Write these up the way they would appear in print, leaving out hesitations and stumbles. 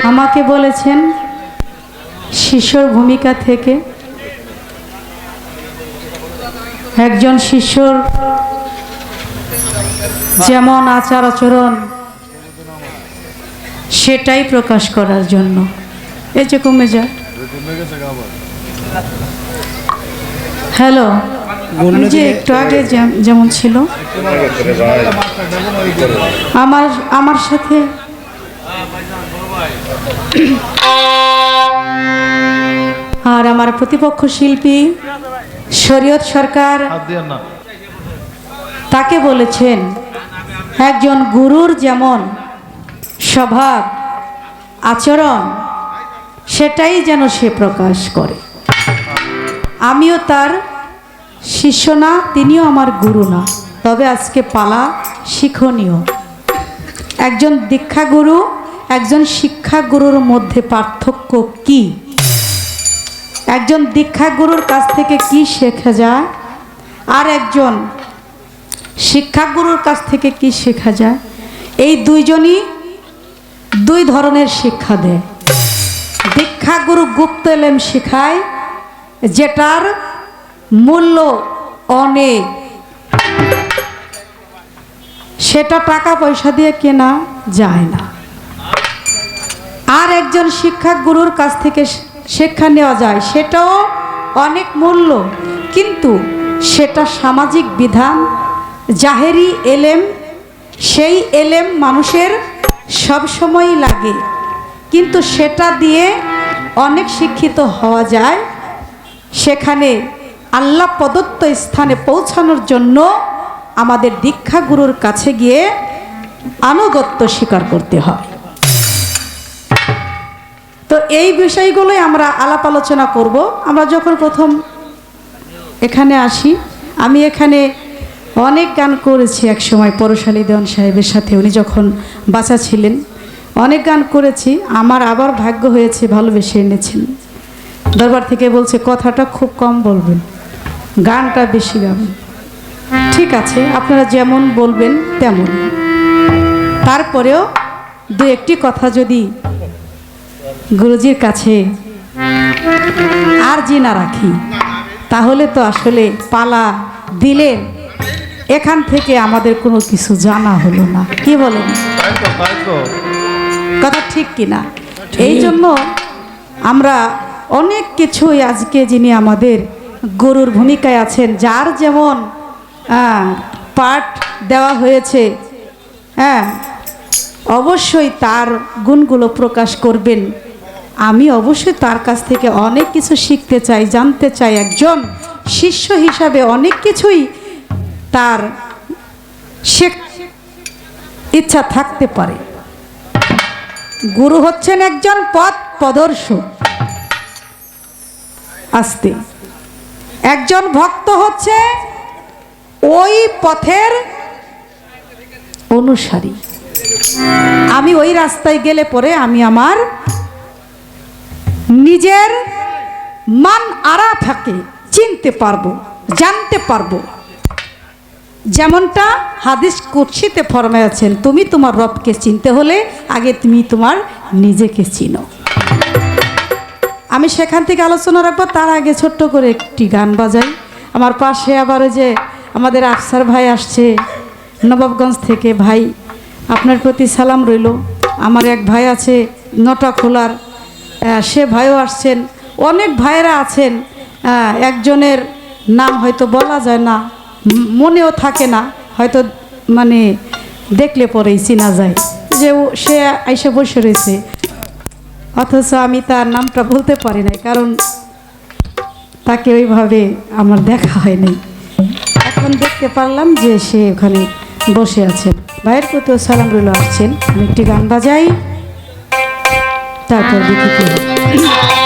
আমাকে বলেছেন শিষ্যর ভূমিকা থেকে একজন শিষ্যর যেমন আচার আচরণ সেটাই প্রকাশ করার জন্য। এই যে কমে যায়। হ্যালো, যে একটু আগে যেমন ছিল আমার সাথে আর আমার প্রতিপক্ষ শিল্পী শরীয়ত সরকার তাকে বলেছেন একজন গুরুর যেমন স্বভাব আচরণ সেটাই যেন সে প্রকাশ করে। আমিও তার শিষ্য না, তিনিও আমার গুরু না, তবে আজকে পালা শিক্ষণীয়। একজন দীক্ষাগুরু একজন শিক্ষাগুরুর মধ্যে পার্থক্য কি? একজন দীক্ষাগুরুর কাছ থেকে কি শেখা যায় আর একজন শিক্ষাগুরুর কাছ থেকে কি শেখা যায়? এই দুইজনই দুই ধরনের শিক্ষা দেয়। দীক্ষাগুরু গুপ্ত এলেম শেখায়, যেটার মূল্য অনেক, সেটা টাকা পয়সা দিয়ে কেনা যায় না। আর একজন শিক্ষাগুরুর কাছ থেকে শিক্ষা নেওয়া যায়, সেটাও অনেক মূল্য, কিন্তু সেটা সামাজিক বিধান, জাহেরি এলেম। সেই এলেম মানুষের সব সময়ই লাগে, কিন্তু সেটা দিয়ে অনেক শিক্ষিত হওয়া যায়। সেখানে আল্লাহ প্রদত্ত স্থানে পৌঁছানোর জন্য আমাদের দীক্ষাগুরুর কাছে গিয়ে আনুগত্য স্বীকার করতে হয়। তো এই বিষয়গুলোই আমরা আলাপ আলোচনা করব। আমরা যখন প্রথম এখানে আসি, আমি এখানে অনেক গান করেছি এক সময় পরশালী দেওয়ান সাহেবের সাথে, উনি যখন বাঁচা ছিলেন অনেক গান করেছি। আমার আবার ভাগ্য হয়েছে ভালোবেসে এনেছেন। দরবার থেকে বলছে কথাটা খুব কম বলবেন, গানটা বেশি গাবেন। ঠিক আছে, আপনারা যেমন বলবেন তেমন। তারপরেও দু একটি কথা যদি গুরুজির কাছে আর জি না রাখি, তাহলে তো আসলে পালা দিলেন, এখান থেকে আমাদের কোনো কিছু জানা হলো না। কি বলেন? কথা ঠিক কিনা? এই জন্য আমরা অনেক কিছুই আজকে যিনি আমাদের গুরুর ভূমিকায় আছেন, যার যেমন পাঠ দেওয়া হয়েছে, হ্যাঁ অবশ্যই তার গুণগুলো প্রকাশ করবেন। আমি অবশ্যই তার কাছ থেকে অনেক কিছু শিখতে চাই, জানতে চাই। একজন শিষ্য হিসাবে অনেক কিছুই তার ইচ্ছা থাকতে পারে। গুরু হচ্ছেন একজন পথ প্রদর্শক, আস্তে। একজন ভক্ত হচ্ছে ওই পথের অনুসারী। আমি ওই রাস্তায় গেলে পরে আমি আমার নিজের মান আরাফাকে চিনতে পারবো, জানতে পারবো। যেমনটা হাদিস কুদসিতে ফরমায়াছেন, তুমি তোমার রবকে চিনতে হলে আগে তুমি তোমার নিজেকে চিনো। আমি সেখান থেকে আলোচনা রাখবো, তার আগে ছোট্ট করে একটি গান বাজাই। আমার পাশে আবার ওই যে আমাদের আফসার ভাই আসছে নবাবগঞ্জ থেকে। ভাই, আপনার প্রতি সালাম রইল। আমার এক ভাই আছে নটাখোলার, সে ভাইও আসছেন। অনেক ভাইয়েরা আছেন, একজনের নাম হয়তো বলা যায় না, মনেও থাকে না, হয়তো মানে দেখলে পরেই চেনা যায় যে সে আইসা বসে রয়েছে, অথচ আমি তার নামটা বলতে পারি নাই, কারণ তাকে ওইভাবে আমার দেখা হয়নি। এখন দেখতে পারলাম যে সে ওখানে বসে আছেন। ভাইয়ের প্রতিও সালাম রইল, আসছেন। আমি একটি গান বাজাই, তারপর দেখি কি হয়।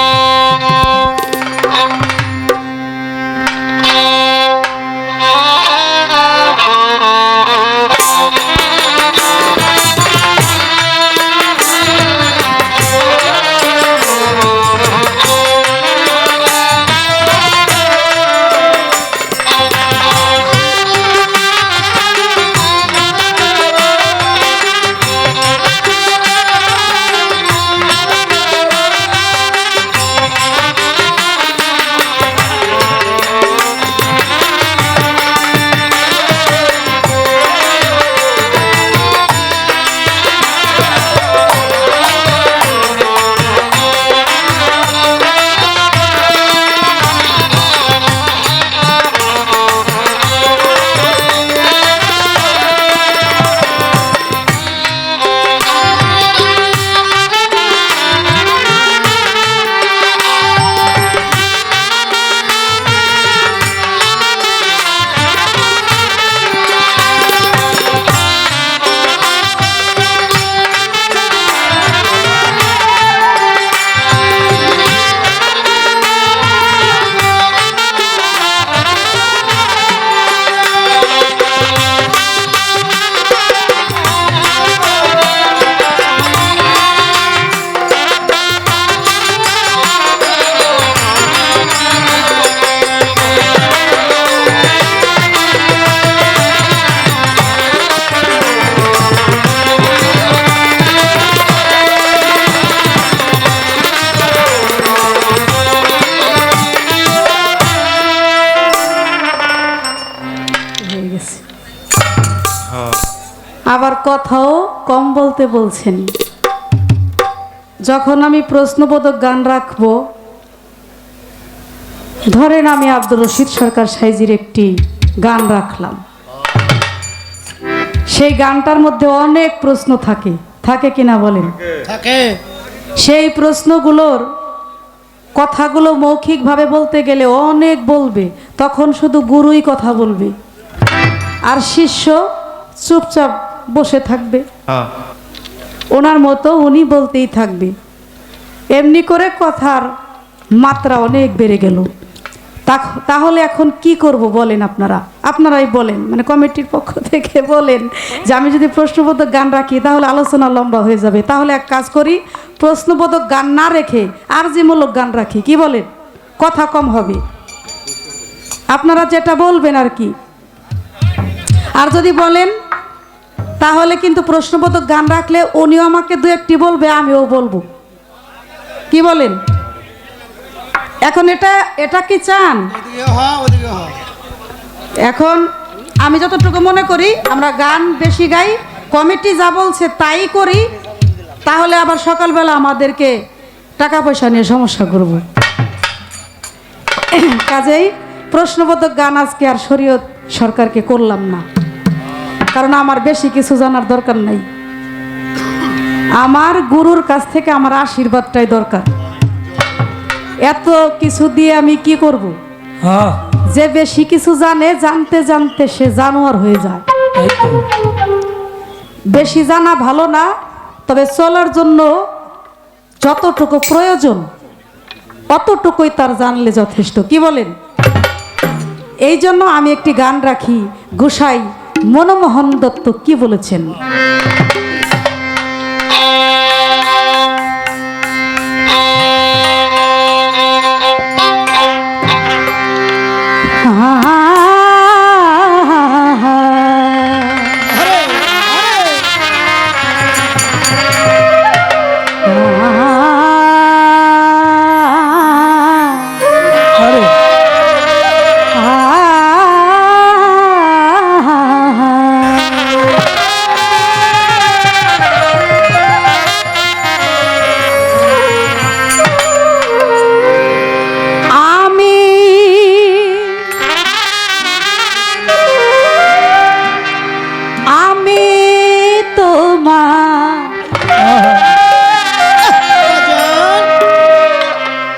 কথাও কম বলতে বলছেন। যখন আমি প্রশ্নবোধক গান রাখবো, ধরেন আমি আব্দুর রশিদ সরকার সাইজির একটি গান রাখলাম, সেই গানটার মধ্যে অনেক প্রশ্ন থাকে, থাকে কিনা বলেন? থাকে। সেই প্রশ্নগুলোর কথাগুলো মৌখিকভাবে বলতে গেলে অনেক বলবে, তখন শুধু গুরুই কথা বলবে আর শিষ্য চুপচাপ বসে থাকবে, ওনার মতো উনি বলতেই থাকবে। এমনি করে কথার মাত্রা অনেক বেড়ে গেল। তাহলে এখন কি করব বলেন আপনারা? আপনারাই বলেন, মানে কমিটির পক্ষ থেকে বলেন যে আমি যদি প্রশ্নবোধক গান রাখি তাহলে আলোচনা লম্বা হয়ে যাবে। তাহলে এক কাজ করি, প্রশ্নবোধক গান না রেখে আরজিমূলক গান রাখি, কি বলেন? কথা কম হবে, আপনারা যেটা বলবেন আর কি। আর যদি বলেন তাহলে কিন্তু প্রশ্নবোধক গান রাখলে উনিও আমাকে দু একটি বলবে, আমিও বলবো, কি বলেন? এখন এটা কি চান? এখন আমি যতটুকু মনে করি আমরা গান বেশি গাই, কমিটি যা বলছে তাই করি, তাহলে আবার সকালবেলা আমাদেরকে টাকা পয়সা নিয়ে সমস্যা করব। কাজেই প্রশ্নবোধক গান আজকে আর শরীয়ত সরকারকে করলাম না, কারণ আমার বেশি কিছু জানার দরকার নাই। আমার গুরুর কাছ থেকে আমার আশীর্বাদটাই দরকার। এত কিছু দিয়ে আমি কি করব? যে বেশি কিছু জানে, জানতে জানতে সে জানোয়ার হয়ে যায়। বেশি জানা ভালো না, তবে চলার জন্য যতটুকু প্রয়োজন অতটুকুই তার জানলে যথেষ্ট, কি বলেন? এই জন্য আমি একটি গান রাখি, গোসাই মনমোহন দত্ত কি বলেছেন।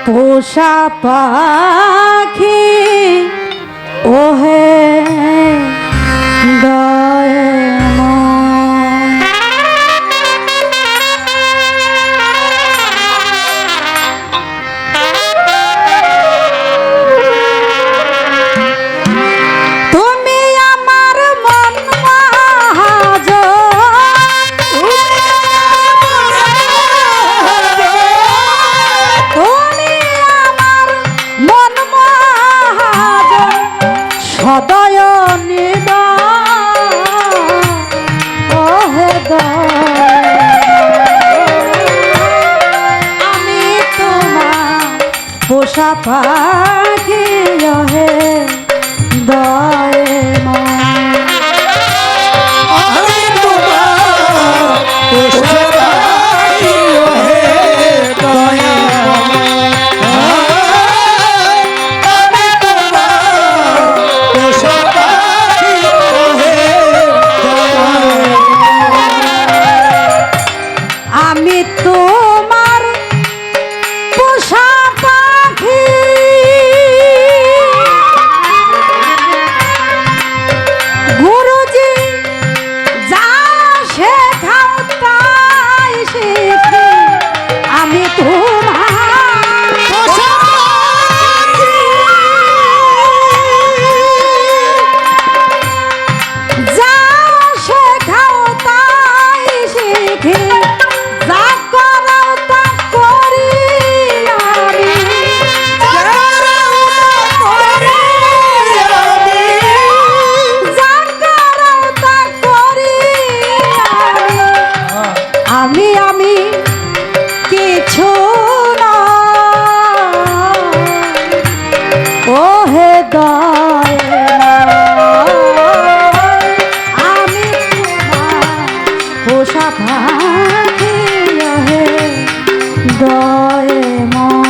পোষা পাখি ওহে পোষা পাখি হে দয়ে আমি তোমার পোষা পাখি হে দয়ে আমি তোমার পোষা পাখি হে আমি তোমার পোষা গুরুজি যা শেখাও তাই শিখি, আমি তোমার যা শেখাও তাই শিখি, যা করো পাখি হে দয়ে মন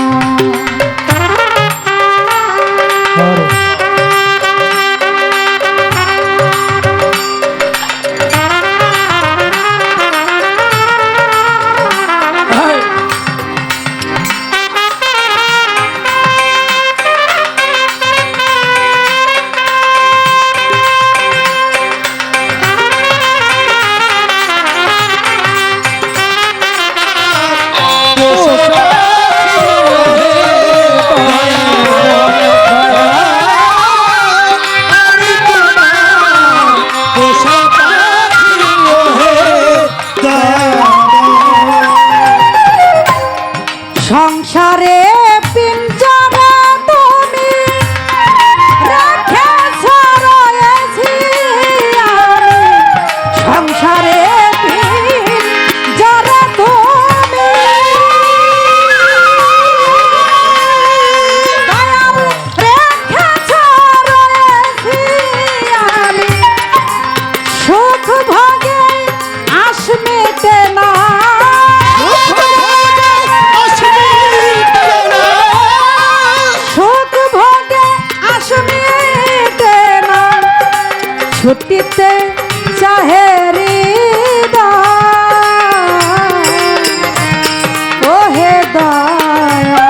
সংসারে পিঞ্জরা তুমি রেখেছ রয়েছি আমি সংসারে পিঞ্জরা তুমি দয়াল রেখেছ রয়েছি আমি সুখ ভোগে আশ মেটে না ছুটিতে চাহে ও হে দয়া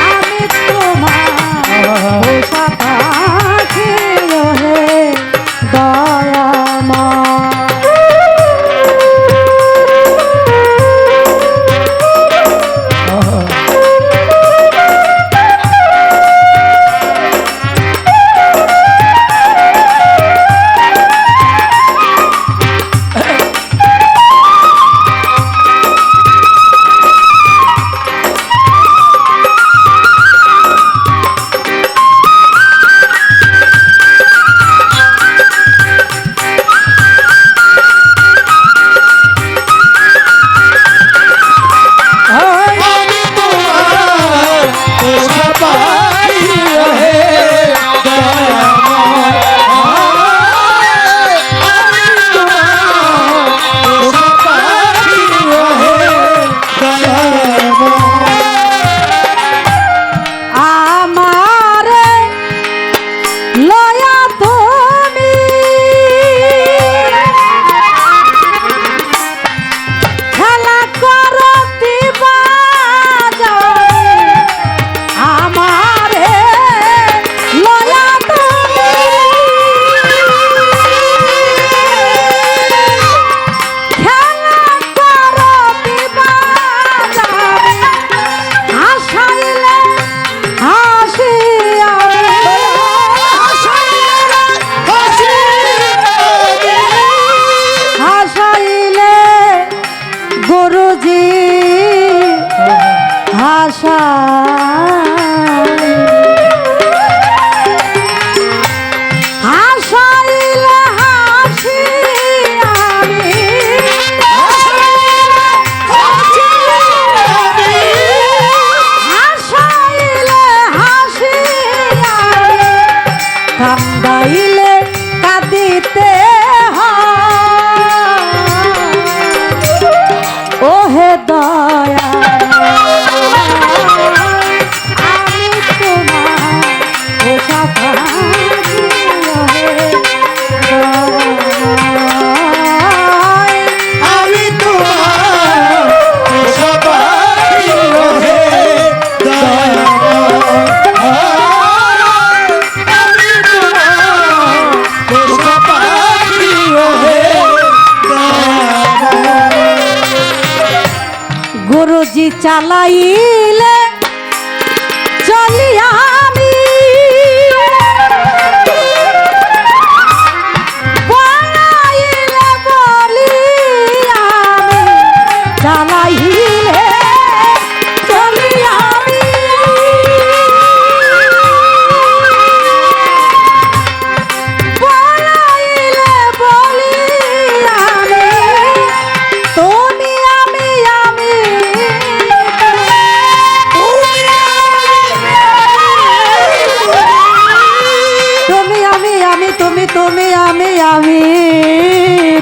আমি তোমার পোষা পাখি ও হে দয়া কান্দাইলে কাঁদিতে ও হে দয়া আমি তোমার পোষা পাখি ও হে আমি তোমার পোষা পাখি ও হে দয়া গুরুজি চালাইলে চলি আমি বানাইলে বলি আমি চালাইলে চলি আমি বানাইলে বলি আমি তুমি আমি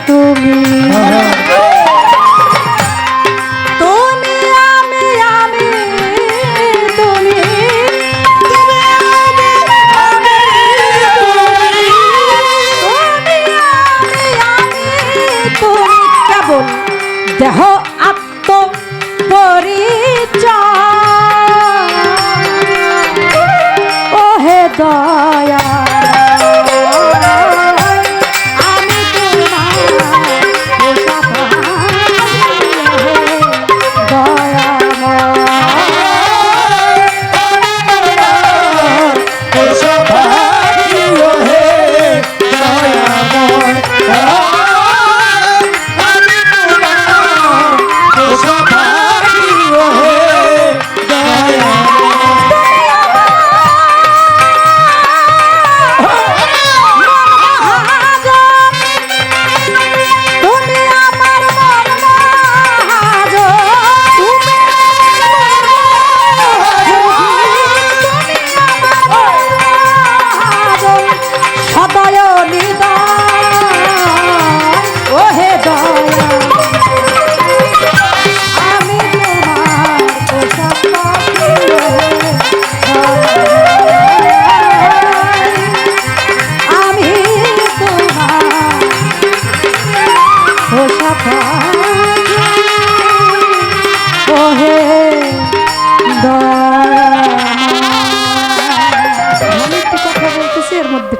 তুমি তুমি আমি আমি তুমি তুমি আমি তুমি কেবল দেহ আত্ম পরিচয় ও হে দয়া আমি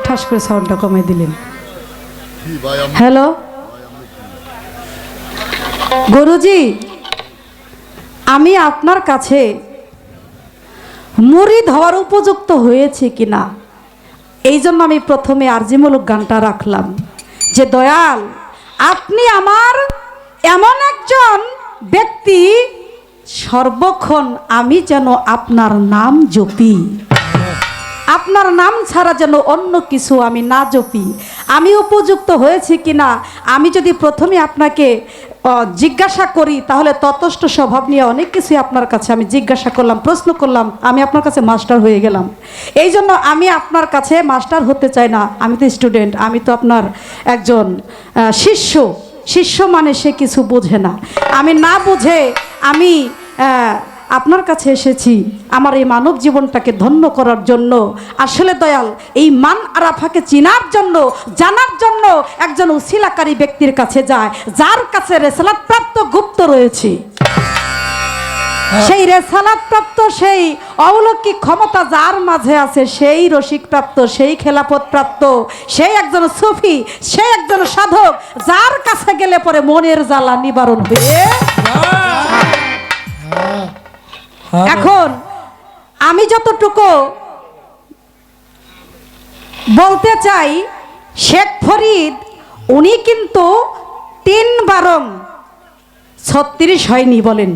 ঠাস করে সাউন্ডটা কমিয়ে দিলেন। হ্যালো গুরুজি, আমি আপনার কাছে মুরিদ হওয়ার উপযুক্ত হয়েছে কিনা এই জন্য আমি প্রথমে আরজিমূলক গানটা রাখলাম যে দয়াল আপনি আমার এমন একজন ব্যক্তি সর্বক্ষণ আমি যেন আপনার নাম জপি, আপনার নাম ছাড়া যেন অন্য কিছু আমি না জপি। আমি উপযুক্ত হয়েছি কিনা আমি যদি প্রথমে আপনাকে জিজ্ঞাসা করি তাহলে ততস্থ স্বভাব নিয়ে অনেক কিছু আপনার কাছে আমি জিজ্ঞাসা করলাম, প্রশ্ন করলাম, আমি আপনার কাছে মাস্টার হয়ে গেলাম। এই জন্য আমি আপনার কাছে মাস্টার হতে চাই না, আমি তো স্টুডেন্ট, আমি তো আপনার একজন শিষ্য। শিষ্য মানে সে কিছু বোঝে না, আমি না বুঝে আমি আপনার কাছে এসেছি আমার এই মানব জীবনটাকে ধন্য করার জন্য। আসলে দয়াল এই মান আরাফাকে চিনার জন্য, জানার জন্য একজন উসিলাকারী ব্যক্তির কাছে যায় যার কাছে রেসালাত প্রাপ্ত গুপ্ত রয়েছে। সেই রেসালাত প্রাপ্ত সেই অলৌকিক ক্ষমতা যার মাঝে আছে সেই রসিক প্রাপ্ত, সেই খেলাফত প্রাপ্ত, সেই একজন সুফি, সেই একজন সাধক যার কাছে গেলে পরে মনের জ্বালা নিবারণ হয়ে। এখন আমি যতটুকু বলতে চাই, শেখ ফরিদ উনি কিন্তু 3 হয়নি বলেন,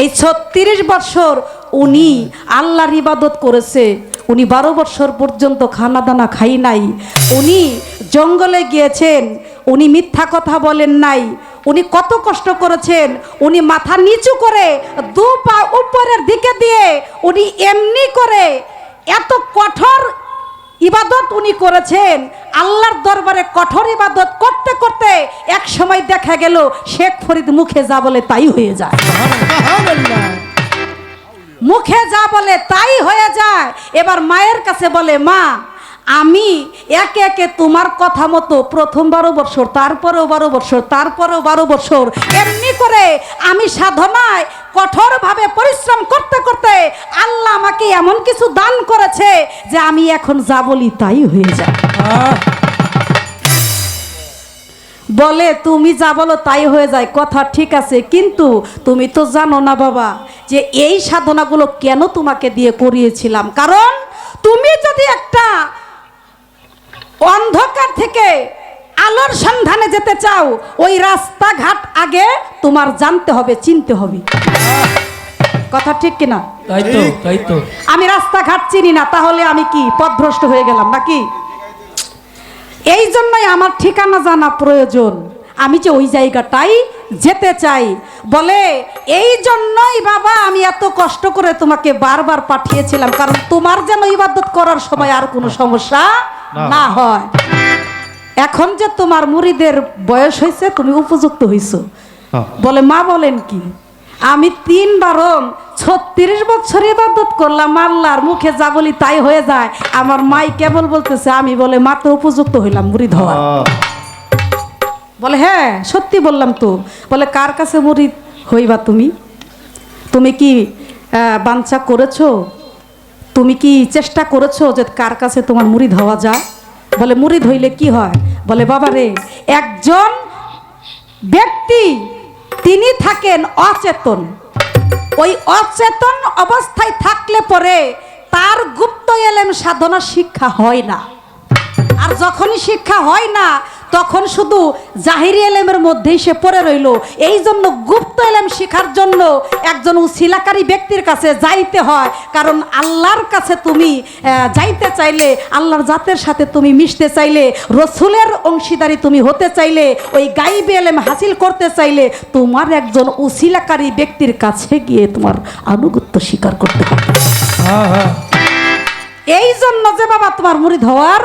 এই 36 বছর উনি আল্লাহর ইবাদত করেছে। উনি 12 বছর পর্যন্ত খানা দানা খাই নাই, উনি জঙ্গলে গিয়েছেন, উনি মিথ্যা কথা বলেন নাই, উনি কত কষ্ট করেছেন, উনি মাথা নিচু করে 2 পা উপরের দিকে দিয়ে উনি এমনি করে এত কঠোর ইবাদত উনি করেছেন। আল্লাহর দরবারে কঠোর ইবাদত করতে করতে এক সময় দেখা গেল শেখ ফরিদ মুখে যা বলে তাই হয়ে যায়, মুখে যা বলে তাই হয়ে যায়। এবার মায়ের কাছে বলে, মা আমি একে একে তোমার কথা মতো প্রথম 12 বছর, তারপরেও 12 বছর, তারপরেও 12 বছর, এমনি করে আমি সাধনায় কঠোরভাবে পরিশ্রম করতে করতে আল্লাহ আমাকে এমন কিছু দান করেছে যে আমি এখন যা বলি তাই হয়ে যায়। বলে তুমি যা বলো তাই হয়ে যায়, কথা ঠিক আছে, কিন্তু তুমি তো জানো না বাবা যে এই সাধনাগুলো কেন তোমাকে দিয়ে করিয়েছিলাম। কারণ তুমি যদি একটা অন্ধকার থেকে আলোর সন্ধানে যেতে চাও, ওই রাস্তাঘাট আগে তোমার জানতে হবে, চিনতে হবে। কথা ঠিক কিনা? তাই তো, তাই তো। আমি রাস্তাঘাট চিনি না, তাহলে আমি কি পথভ্রষ্ট হয়ে গেলাম নাকি? এই জন্যই আমার ঠিকানা জানা প্রয়োজন, আমি যে ওই জায়গাটাই যেতে চাই। বলে এই জন্যই বাবা আমি এত কষ্ট করে তোমাকে বারবার পাঠিয়েছিলাম, কারণ তোমার যেন ইবাদত করার সময় আর কোনো সমস্যা না হয়। এখন যে তোমার মুরিদের বয়স হয়েছে, তুমি উপযুক্ত হইছো। বলে মা বলেন কি, আমি 3 বারং 36 বছর ইবাদত করলাম, আল্লাহর মুখে যা বলি তাই হয়ে যায়। আমার মাই কেবল বলতেছে আমি বলে মাত্র উপযুক্ত হইলাম মুরিদ হওয়ার। বলে হ্যাঁ সত্যি বললাম তো। বলে কার কাছে মুরিদ হইবা তুমি? তুমি কি বাঞ্ছা করেছো? তুমি কি চেষ্টা করেছো যে কার কাছে তোমার মুরিদ হওয়া যায়? বলে মুরিদ হইলে কি হয়? বলে বাবা রে, একজন ব্যক্তি তিনি থাকেন অচেতন। ওই অচেতন অবস্থায় থাকলে পরে তার গুপ্ত এলেম সাধনা শিক্ষা হয় না। আর যখনই শিক্ষা হয় না তখন শুধু জাহিরি এলেমের মধ্যেই সে পড়ে রইল। এই জন্য গুপ্ত এলেম শেখার জন্য একজন উসিলাকারী ব্যক্তির কাছে যাইতে হয়। কারণ আল্লাহর কাছে তুমি যাইতে চাইলে, আল্লাহর জাতের সাথে তুমি মিশতে চাইলে, রসুলের অংশীদারি তুমি হতে চাইলে, ওই গাইবি এলেম হাসিল করতে চাইলে তোমার একজন উসিলাকারী ব্যক্তির কাছে গিয়ে তোমার আনুগত্য স্বীকার করতে হবে। এই জন্য যে বাবা তোমার মুরিদ হওয়ার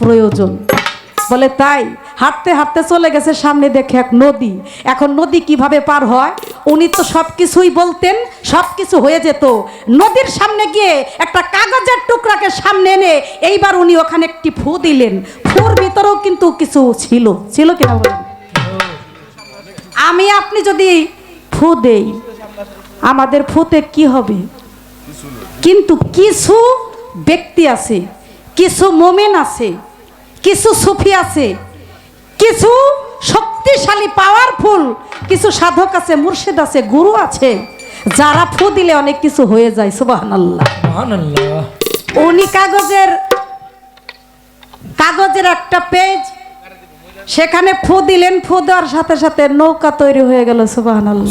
প্রয়োজন। বলে তাই হাঁটতে হাঁটতে চলে গেছে সামনে, দেখে এক নদী। এখন নদী কিভাবে পার হয়? উনি তো সব কিছুই বলতেন, সব কিছু হয়ে যেত। নদীর সামনে গিয়ে একটা কাগজের টুকরাকে সামনে এনে এইবার উনি ওখানে একটি ফু দিলেন। ফুর ভিতরেও কিন্তু কিছু ছিল কিনা বলেন? আমি আপনি যদি ফু দেই, আমাদের ফুতে কি হবে? কিন্তু কিছু ব্যক্তি আছে, কিছু মোমেন আছে, কিছু সুফি আছে, কিছু শক্তিশালী পাওয়ারফুল কিছু সাধক আছে, মুর্শিদ আছে, গুরু আছে, যারা ফু দিলে অনেক কিছু হয়ে যায়। সুবহানাল্লাহ। উনি কাগজের একটা পেজ, সেখানে ফু দিলেন, ফু দেওয়ার সাথে সাথে নৌকা তৈরি হয়ে গেল। সুবহানাল্লাহ।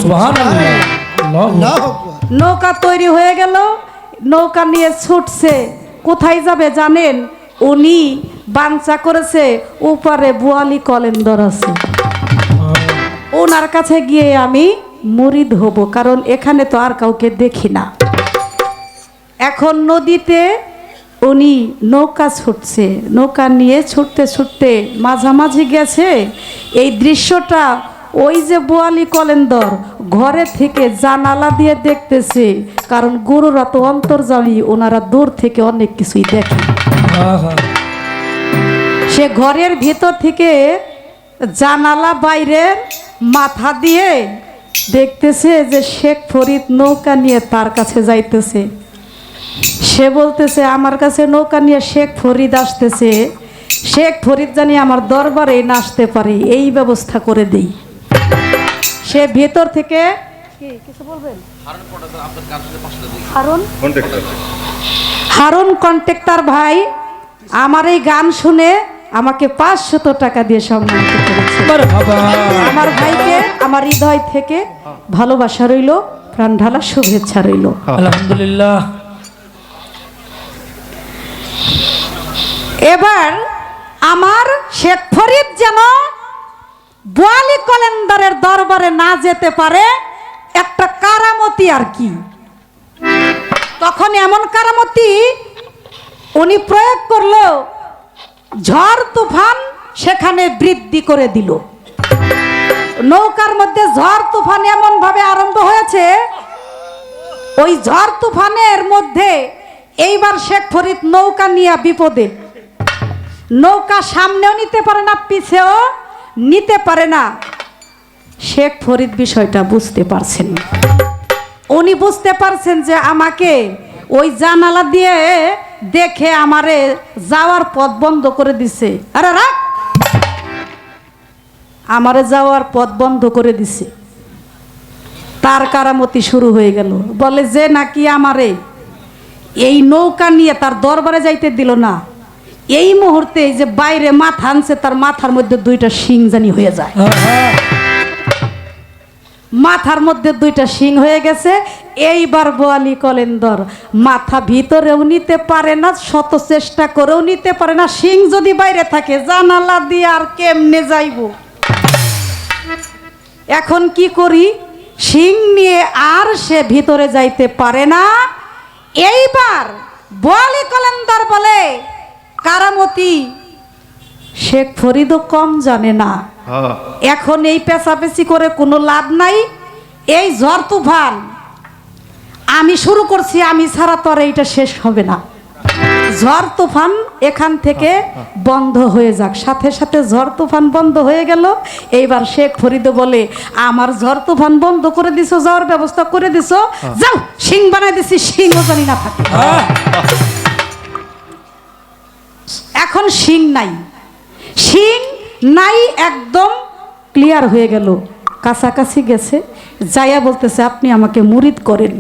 নৌকা তৈরি হয়ে গেল, নৌকা নিয়ে ছুটছে। কোথায় যাবে জানেন? উনি বাঞ্ছা করেছে উপরে বোয়ালি কলেন্দর আছে, ওনার কাছে গিয়ে আমি মুরিদ হব, কারণ এখানে তো আর কাউকে দেখি না। এখন নদীতে উনি নৌকা ছুটছে, নৌকা নিয়ে ছুটতে ছুটতে মাঝামাঝি গেছে। এই দৃশ্যটা ওই যে বোয়ালি কলেন্দর ঘরে থেকে জানালা দিয়ে দেখতেছে, কারণ গুরুরা তো অন্তর্যামী, ওনারা দূর থেকে অনেক কিছুই দেখে। সে ঘরের ভিতর থেকে জানালা বাইরে মাথা দিয়ে দেখতেছে যে শেখ ফরিদ নৌকা নিয়ে তার কাছে যাইতেছে। সে বলতেছে আমার কাছে নৌকা নিয়ে শেখ ফরিদ আসতেছে, শেখ ফরিদ জানি আমার দরবারে না আসতে পারে, এই ব্যবস্থা করে দেই। সে ভেতর থেকে কিছু বলবেন? হারুন কন্ট্রাক্টর ভাই আমার এই গান শুনে আমাকে 500 টাকা দিয়ে সম্মানিত করেছে। আমার ভাইকে আমার হৃদয় থেকে ভালোবাসা রইল, প্রাণ ঢালা শুভেচ্ছা রইল। আলহামদুলিল্লাহ। এবার আমার শেখ ফরিদ যেন বোয়ালি কলেন্দরের দরবারে না যেতে পারে, একটা কারামতি আর কি। তখন এমন কারামতি উনি প্রয়োগ করলো, ঝড় তুফান সেখানে বৃদ্ধি করে দিল। নৌকার মধ্যে ঝড় তুফান এমন ভাবে আরম্ভ হয়েছে, ওই ঝড় তুফানের মধ্যে এইবার শেখ ফরিদ নৌকা নিয়ে বিপদে। নৌকা সামনেও নিতে পারে না, পিছেও নিতে পারে না। শেখ ফরিদ বিষয়টা বুঝতে পারছেন। উনি বুঝতে পারছেন যে আমাকে ওই জানালা দিয়ে দেখে আমারে যাওয়ার পথ বন্ধ করে দিছে। আরে রাখ, আমারে যাওয়ার পথ বন্ধ করে দিছে। তার কারামতি শুরু হয়ে গেল। বলে যে নাকি আমারে এই নৌকা নিয়ে তার দরবারে যাইতে দিল না, এই মুহূর্তে যে বাইরে মাথা আনছে, তার মাথার মধ্যে 2টা শিং জানি হয়ে যায়। মাথার মধ্যে 2টা শিং হয়ে গেছে। এইবার বোয়ালি কলেন্দর মাথা ভিতরেও নিতে পারে না, শত চেষ্টা করেও নিতে পারে না। শিং যদি বাইরে থাকে জানালা দিয়ে আর কেমনে যাইব? এখন কি করি? শিং নিয়ে আর সে ভিতরে যাইতে পারে না। এইবার বোয়ালি কলেন্দর বলে কারামতি শেখ ফরিদও কম জানে না। হ্যাঁ এখন এই পেঁচাপেচি করে কোনো লাভ নাই। এই ঝড় তুফান আমি শুরু করছি, আমি ছাড়া তো আর এইটা শেষ হবে না। ঝড় তুফান এখান থেকে বন্ধ হয়ে যাক। সাথে সাথে ঝড় তুফান বন্ধ হয়ে গেল। এইবার শেখ ফরিদ বলে, আমার ঝড় তুফান বন্ধ করে দিছো, যাওয়ার ব্যবস্থা করে দিছো, যাও সিং বানাই দিছি, সিংও জানি না থাকে। এখন সিং নাই, সিং নাই, একদম ক্লিয়ার হয়ে গেল। কাছাকাছি গেছে, যাইয়া বলতেছে, আপনি আমাকে মুরিদ করেন।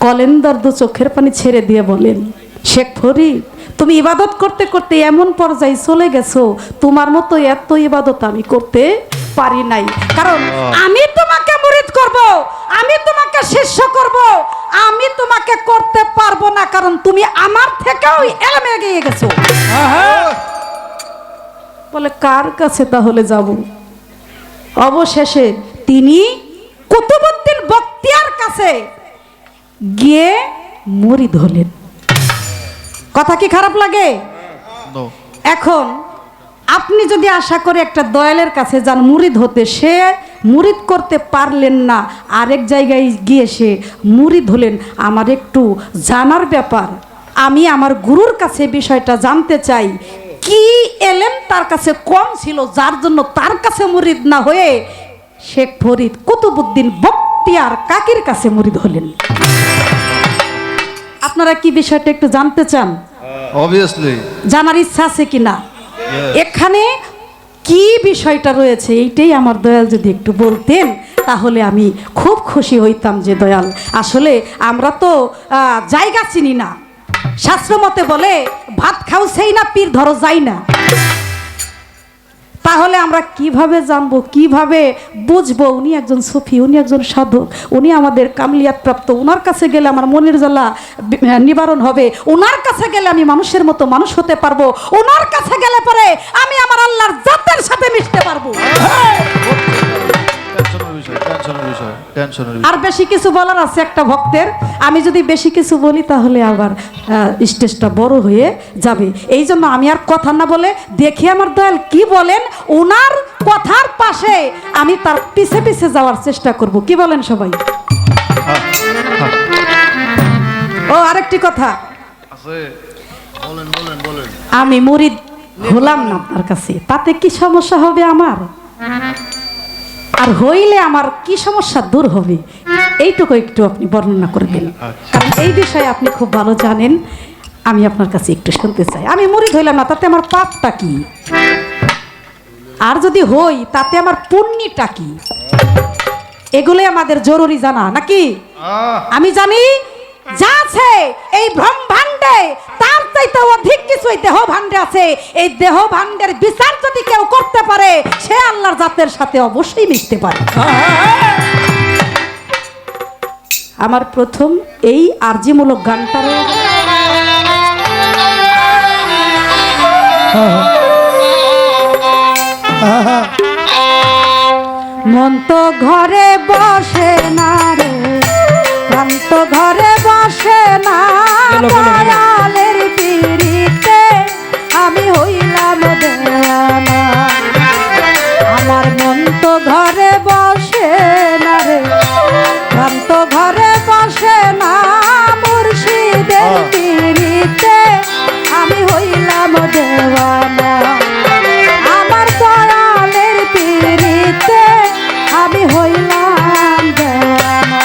কলেন্দার দু চোখের পানি ছেড়ে দিয়ে বলেন, শেখ ফরিদ, তুমি ইবাদত করতে করতে এমন পর্যায়ে চলে গেছো, তোমার মতো এত ইবাদত আমি করতে পারি নাই। কারণ আমি তোমাকে মুরিদ করব, আমি তোমাকে শিষ্য করব, আমি তোমাকে করতে পারবো না, কারণ তুমি আমার থেকেও এলেমে এগিয়ে গেছো। বলে, কার কাছে তাহলে যাব? অবশেষে তিনি কুতুবউদ্দিন বখতিয়ার কাছে গিয়ে মুরিদ হলেন। কথা কি খারাপ লাগে? এখন আপনি যদি আশা করে একটা দয়ালের কাছে যান মুরিদ হতে, সে মুরিদ করতে পারলেন না, আরেক জায়গায় গিয়ে সে মুরিদ হলেন। আমার একটু জানার ব্যাপার, আমি আমার গুরুর কাছে বিষয়টা জানতে চাই। কি এলেম তার কাছে কম ছিল, যার জন্য তার কাছে মুরিদ না হয়ে শেখ ফরিদ কুতুবউদ্দিন বখতিয়ার কাকির কাছে মুরিদ হলেন? আপনারা কি বিষয়টা একটু জানতে চান? অবভিয়াসলি জানার ইচ্ছা আছে কিনা? এখানে কি বিষয়টা রয়েছে এইটাই আমার দয়াল যদি একটু বলতেন, তাহলে আমি খুব খুশি হইতাম। যে দয়াল, আসলে আমরা তো জায়গা চিনি না। শাস্ত্র মতে বলে, ভাত খাও সেই না, পীর ধরো যাই না। তাহলে আমরা কিভাবে জানবো, কিভাবে বুঝবো উনি একজন সুফি, উনি একজন সাধক, উনি আমাদের কামলিয়াত প্রাপ্ত, ওনার কাছে গেলে আমার মনের জ্বালা নিবারণ হবে, ওনার কাছে গেলে আমি মানুষের মতো মানুষ হতে পারবো, ওনার কাছে গেলে পরে আমি আমার আল্লাহর জাতের সাথে মিশতে পারবো। আর বেশি কিছু বলার আছে একটা ভক্তের, আমি যদি বেশি কিছু বলি তাহলে আবার স্টেজটা বড় হয়ে যাবে। এই জন্য আমি আর কথা না বলে দেখি আমার দয়াল কি বলেন, ওনার কথার পাশে আমি তার পিছে পিছে যাওয়ার চেষ্টা করব। কি বলেন সবাই? ও আরেকটি কথা, আমি মুরিদ হলাম না আপনার কাছে, তাতে কি সমস্যা হবে আমার? আর হইলে আমার কি সমস্যা দূর হবে, এইটুকু একটু আপনি বর্ণনা করে দিন। কারণ এই বিষয়ে আপনি খুব ভালো জানেন, আমি আপনার কাছে একটু শুনতে চাই। আমি মুরিদ হইলাম না, তাতে আমার পাপটা কি? আর যদি হই, তাতে আমার পুণ্যটা কি? এগুলোই আমাদের জরুরি জানা, নাকি? আমি জানি যা আছে এই ব্রহ্মাণ্ডে, তার চাইতে অধিক কিছু এই দেহ ভাণ্ডে আছে। এই দেহ ভাণ্ডের বিচার যদি কেউ করতে পারে, সে আল্লাহর জাতের সাথে অবশ্যই মিশতে পারে। আমার প্রথম এই আরজিমূলক গানটা মন তো ঘরে বসে না রে, প্রাণ তো ঘরে বসে না, দয়ালের পিরিতে আমি হইলাম দেওয়ানা। আমার মন তো ঘরে বসে না রে, প্রাণ তো ঘরে বসে না, মুর্শিদের পিরিতে আমি হইলাম দেওয়ানা। আমার দয়ালের পিরিতে আমি হইলাম দেওয়ানা।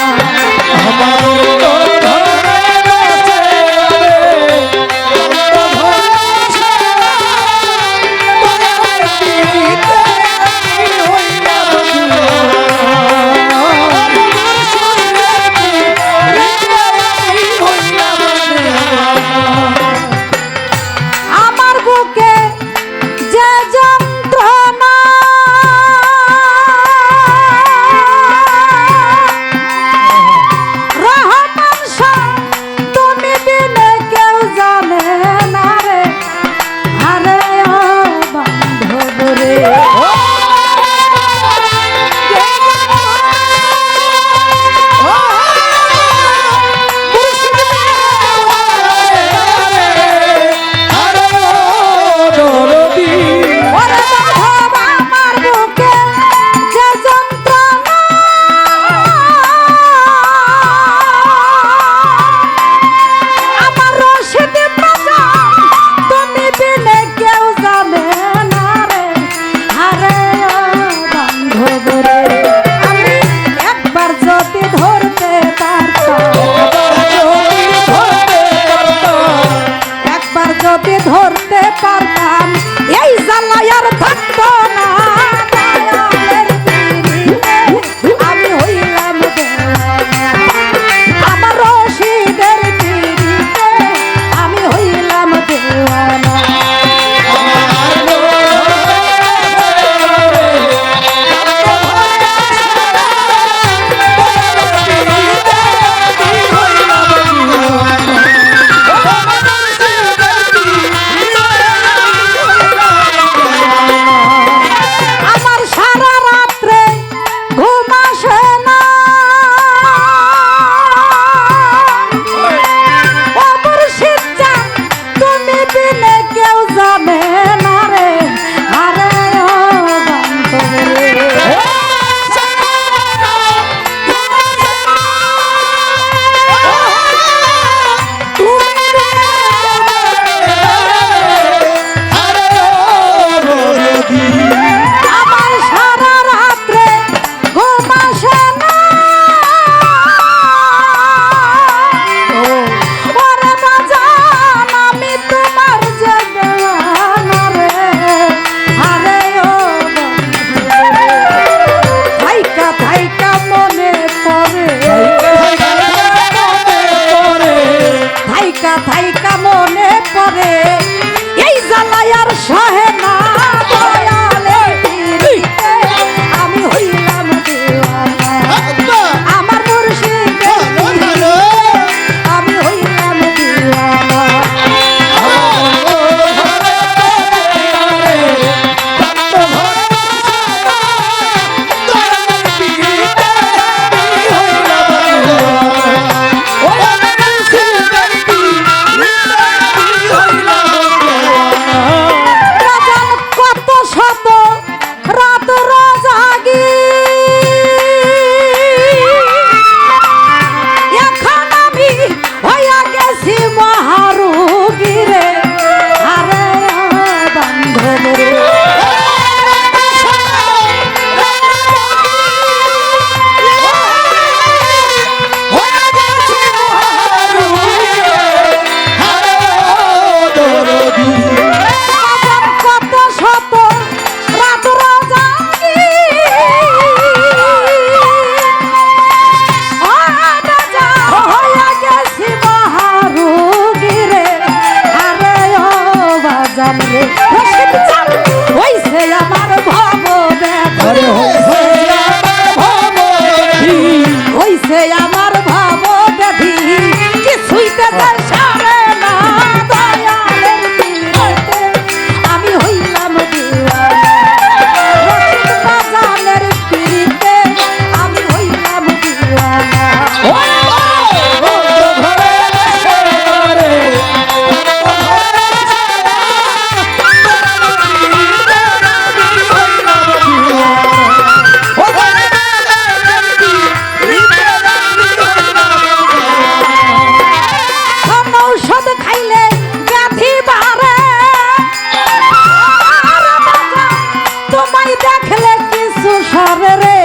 দেখলে কিছু সরে রে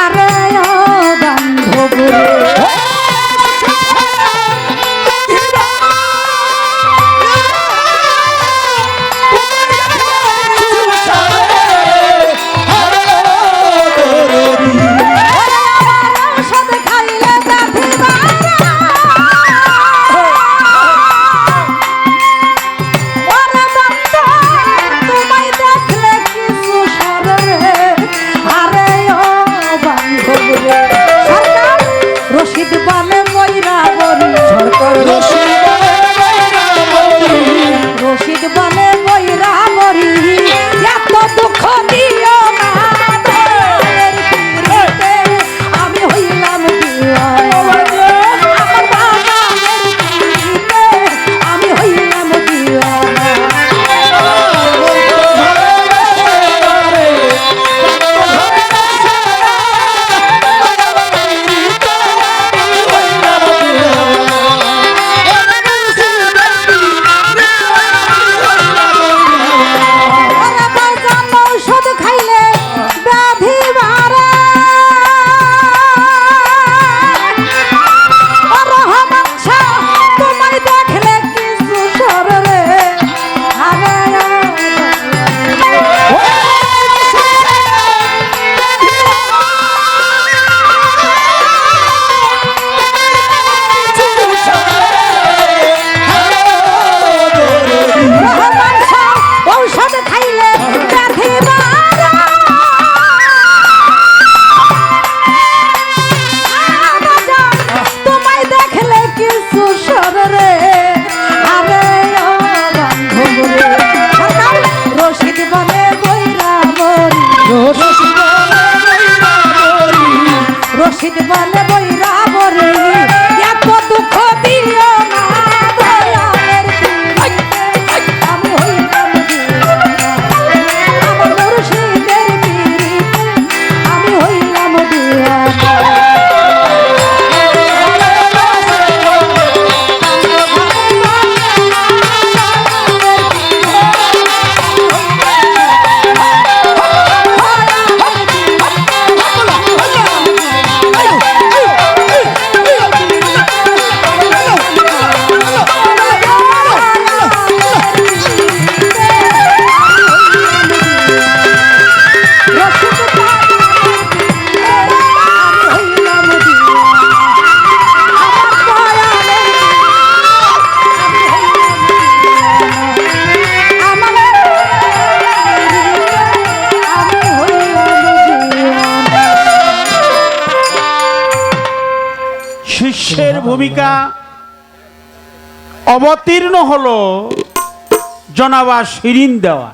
আরে ও বান্ধব রে রশিদ বলে বৈরা বরি রশিদ বলে বৈরা বরি এত দুঃখ দিও না দয়ালের পীড়িতে আমি হইলাম দিওয়ানা আমার বাবার পীড়িতে আমি হইলাম দিওয়ানা রশিদ বলে বৈরা বরি এত দুঃখ দিও না দয়ালের পীড়িতে আমি হইলাম দিওয়ানা আমার মুর্শিদের পীড়িতে আমি হইলাম দিওয়ানা শিষ্যের ভূমিকা অবতীর্ণ হলো জনাবা শিরিন দেওয়া।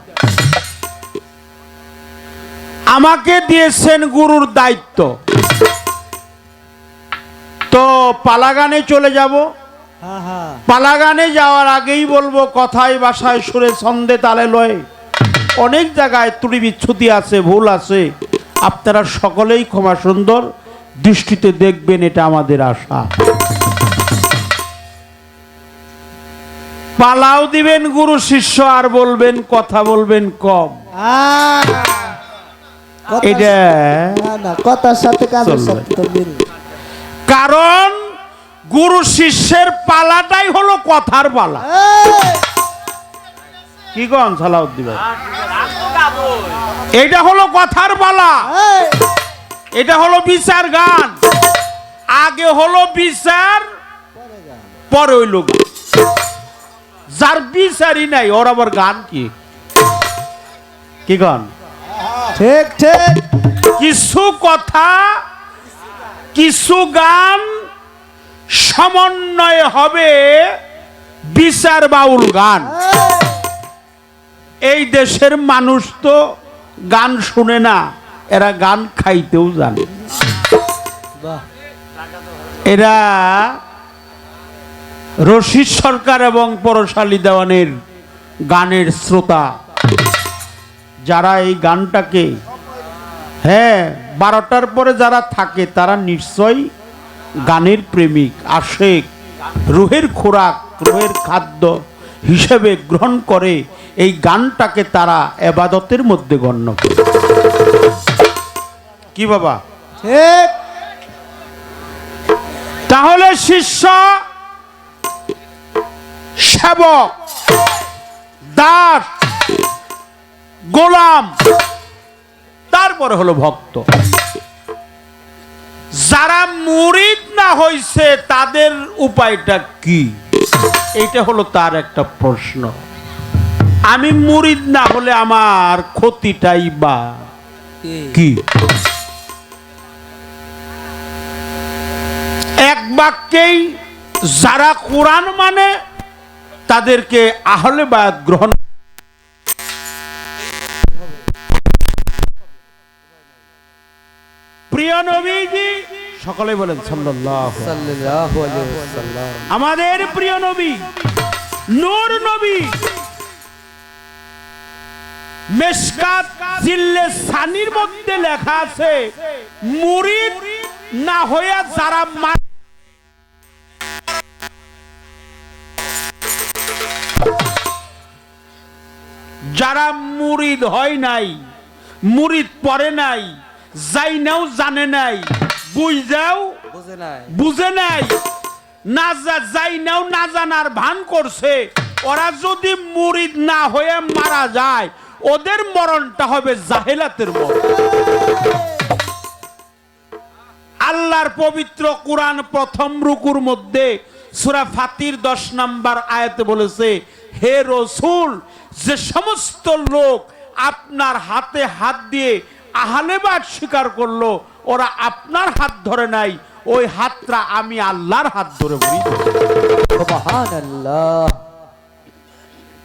আমাকে দিয়েছেন গুরুর দায়িত্ব, তো পালাগানে চলে যাব। পালাগানে যাওয়ার আগেই বলবো কথায় ভাষায় সুরে ছন্দে তালে লয়ে অনেক জায়গায় ত্রুটি বিচ্ছুতি আছে, ভুল আছে, আপনারা সকলেই ক্ষমা সুন্দর দৃষ্টিতে দেখবেন, এটা আমাদের আশা। পালাও দিবেন গুরু শিষ্য আর বলবেন কথা বলবেন কম, এটা কথার সাথে কাজের সাথে তো মিল। কারণ গুরু শিষ্যের পালাটাই হলো কথার পালা। কি কন সালাউদ্দিন ভাই, এটা হলো কথার পালা, এটা হলো বিচার গান। আগে হলো বিচার, পরে হইল গান। যার বিচারই নাই ওর আবার গান কি গান? ঠিক ঠিক। কিছু কথা কিছু গান সমন্বয় হবে বিচার বাউল গান। এই দেশের মানুষ তো গান শুনে না, এরা গান খাইতেও জানে। এরা রশিদ সরকার এবং পরশালী দেওয়ানের গানের শ্রোতা, যারা এই গানটাকে 12টার পরে যারা থাকে তারা নিশ্চয়ই গানের প্রেমিক, আশেক, রুহের খোরাক, রুহের খাদ্য হিসেবে গ্রহণ করে এই গানটাকে তারা এবাদতের মধ্যে গণ্য করে। কি বাবা? ঠিক। তাহলে শিষ্য, সেবক, দাস, গোলাম, তারপরে হলো ভক্ত। যারা মুরিদ না হইছে তাদের উপায়টা কি? এইটা হলো তার একটা প্রশ্ন। আমি মুরিদ না হলে আমার ক্ষতিটাই বা কি? এক বাক্যেই যারা কোরআন মানে তাদেরকে আহলে বায়াত গ্রহণ। প্রিয় নবীজি, সকলে বলেন সাল্লাল্লাহু সাল্লাল্লাহু আলাইহি ওয়াসাল্লাম। আমাদের প্রিয় নবী, নূর নবী, মিশকাত জিল্লে সানির মধ্যে লেখা আছে, মুরিদ না হইয়া যারা যারা মুরিদ হয় নাই, মুরিদ পড়ে নাই, যাই নাও জানে নাই, বুঝাও বুঝে নাই, না যাই নাও না জানার ভান করছে, ওরা যদি মুরিদ না হয়ে মারা যায় ওদের মরণটা হবে জাহেলাতের মরণ। আল্লাহর পবিত্র কোরআন প্রথম রুকুর মধ্যে সূরা ফাতির 10 নম্বর আয়াতে বলেছে, হে রাসূল, যে সমস্ত লোক আপনার হাতে হাত দিয়ে আহলে বায়াত স্বীকার করলো ওরা আপনার হাত ধরে নাই, ওই হাতটা আমি আল্লাহর হাত ধরে বলি। সুবহানাল্লাহ।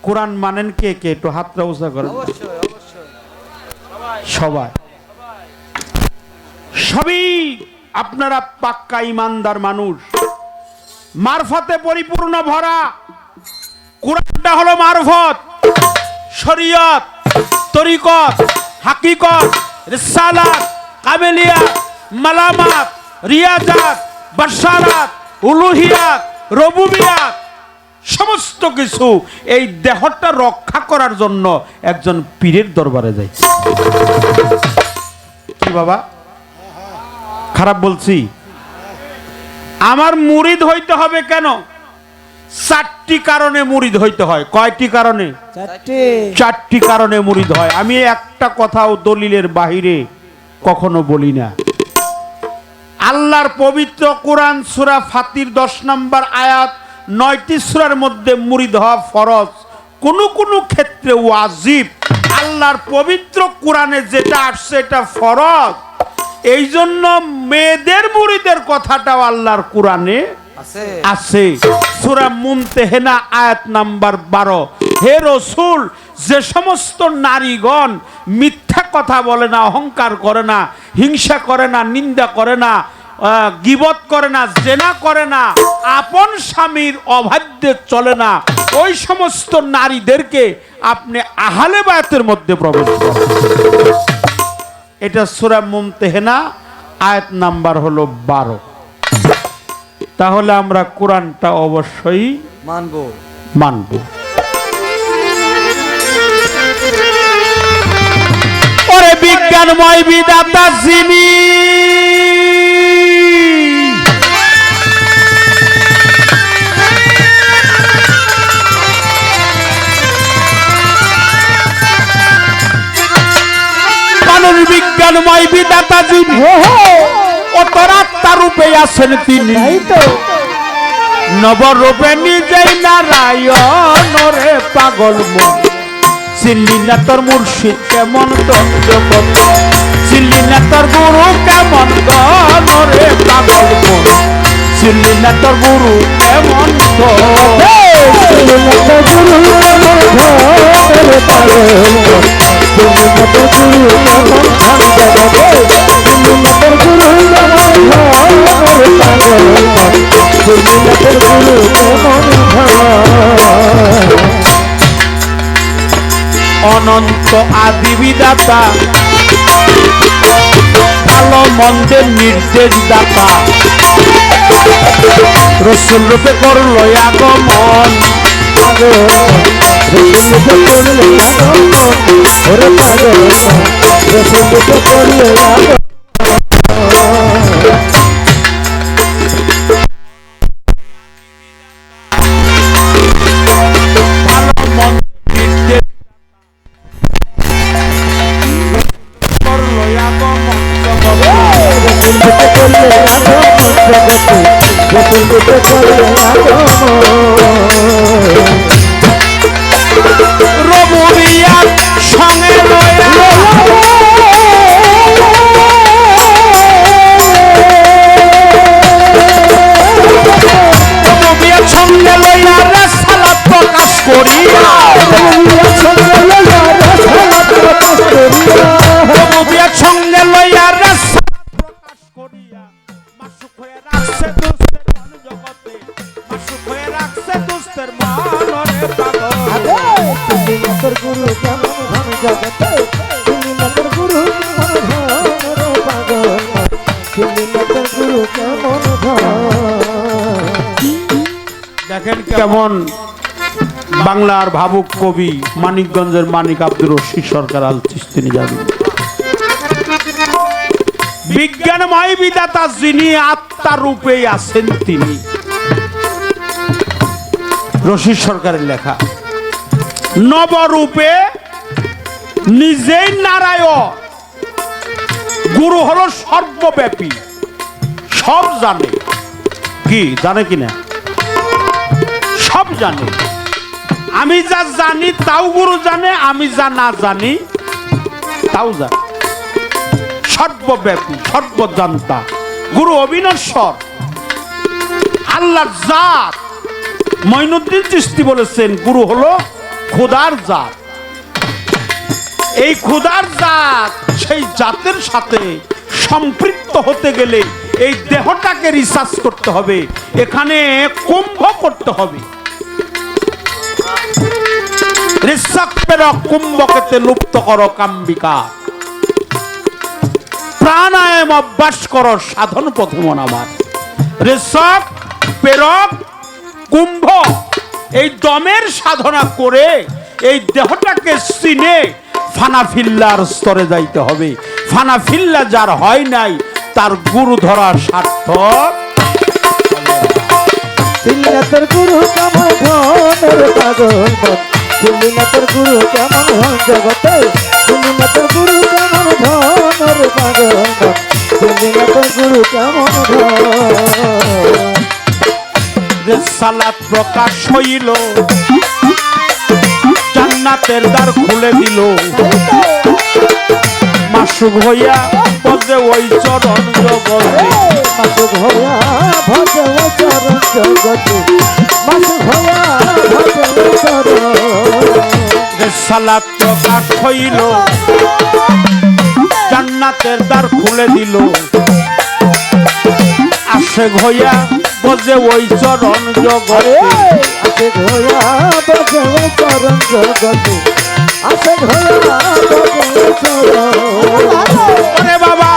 কোরআন মানেন কে কে? একটু হাতটা উঁচা করেন। সবাই সবই আপনারা পাক্কা ইমানদার মানুষ, মারফতে পরিপূর্ণ ভরা। কোরআনটা হলো মারফত, শরীয়ত, তরিকত, হাকিকত, রিসালাত, কামেলিয়াত, মালামাত, রিয়াজাত, বাশারাত, উলুহিয়াত, রুবুবিয়াত, সমস্ত কিছু এই দেহটা রক্ষা করার জন্য একজন পীরের দরবারে যায়। কি বাবা, খারাপ বলছি? আমার মুরিদ হইতে হবে কেন? 4টি কারণে মুরিদ হইতে হয়। কয়টি কারণে? 4টি কারণে মুরিদ হয়। আমি একটা কথাও দলিলের বাহিরে কখনো বলি না। আল্লাহর পবিত্র কোরআন সূরা ফাতির 10 নম্বর আয়াত, 9টি সূরার মধ্যে মুরিদ হওয়া ফরজ, কোন কোন ক্ষেত্রে ওয়াজিব। আল্লাহর পবিত্র কোরআনে যেটা আসছে এটা ফরজ, এই জন্য মেয়েদের মুরিদের কথাটাও আল্লাহর কোরআনে আছে। সূরা মুমতাহিনা আয়াত নাম্বার 12, হে রাসূল, যে সমস্ত নারীগণ মিথ্যা কথা বলে না, অহংকার করে না, হিংসা করে না, নিন্দা করে না, গীবত করে না, জেনা করে না, আপন স্বামীর অবাধ্যে চলে না, ওই সমস্ত নারীদেরকে আপনি আহলে বায়াতের মধ্যে প্রবেশ করেন। এটা সূরা মুমতাহিনা আয়াত নাম্বার হলো 12। তাহলে আমরা কোরআনটা অবশ্যই মানব। ওরে বিজ্ঞানময় বিধাতা যিনি, বিজ্ঞানময় বিধাতা যিনি, অতরাত্মা রূপে আছেন তিনি, নবরূপে নিজেই নারায়ণ। রে পাগল মন, চিনলি না তোর মুর্শিদ কেমন দণ্ডপত, চিনলি না তোর গুরু কেমন গণ। রে পাগল মন, চিনলি না তোর গুরু কেমন অনন্ত আদি বিধাতা, ভালো মন্দের নির্দেশ দাতা, রাসূল রূপে করলো আগমন। রসুলকে পড়িয়ে যাব রবুরিয়া সঙ্গে সঙ্গে লইয়া রেসালা প্রকাশ করিয়া সঙ্গে লইয়া রেসালা প্রকাশ করিয়া মাসুক হয়ে রাখছে দুষ্টের মন জগতে মাসুক হয়ে রাখছে দুষ্টের মনরে পাগল তোর গুরু কেমন ধন জগতে তুমি না তোর গুরু কেমন ধন রে পাগল তুমি না তোর গুরু কেমন ধন দেখেন কেমন বাংলার ভাবুক কবি মানিকগঞ্জের মানিক আব্দুর রশিদ সরকার আল চিশতি যাবেন বিজ্ঞানময় বিধাতা যিনি আত্মা রূপে আছেন তিনি রশিদ সরকারের লেখা নবরূপে নিজেই নারায়ণ গুরু হলো সর্বব্যাপী সব জানে কি জানে কিনা সব জানে আমি যা জানি তাও গুরু জানে আমি যা না জানি তাও জানে সর্বব্যাপী সর্বজান্তা গুরু অবিনশ্বর আল্লাহ জাত মঈনুদ্দিন চিশতি বলেছেন গুরু হলো খোদার জাত এই খোদার জাত সেই জাতের সাথে সম্পৃক্ত হতে গেলে এই দেহটাকে রিসার্চ করতে হবে এখানে কুম্ভ করতে হবে কুম্ভকেতে লুপ্ত করো কাম্বিকা প্রাণায়াম অভ্যাস করো সাধন প্রথম আমার রেশক প্রেরক কুম্ভ এই দমের সাধনা করে এই দেহটাকে চিনে ফানাফিল্লার স্তরে যাইতে হবে ফানাফিল্লা যার হয় নাই তার গুরু ধরা সার্থক তুমি না তোর গুরু কেমন ধন রে পাগল তুমি না তোর গুরু কেমন ধন জগতে তুমি না তোর গুরু কেমন ধন রে পাগল তুমি না তোর গুরু কেমন ধন রেসালাত প্রকাশ হইল জান্নাতের দ্বার খুলে দিল মাসুক হইয়া বজে ওই চরণ জগতে মাসুক হইয়া ভজে ওই চরণ জগতে মাসুক হইয়া ভজে ওই চরণ রেসালাত প্রকাশ হইল জান্নাতের দ্বার খুলে দিল আশেক হইয়া বজে ওই চরণ জগতে আশেক হইয়া বজে ওই চরণ জগতে আশেক হইয়া বজে ওই চরণ ওরে বাবা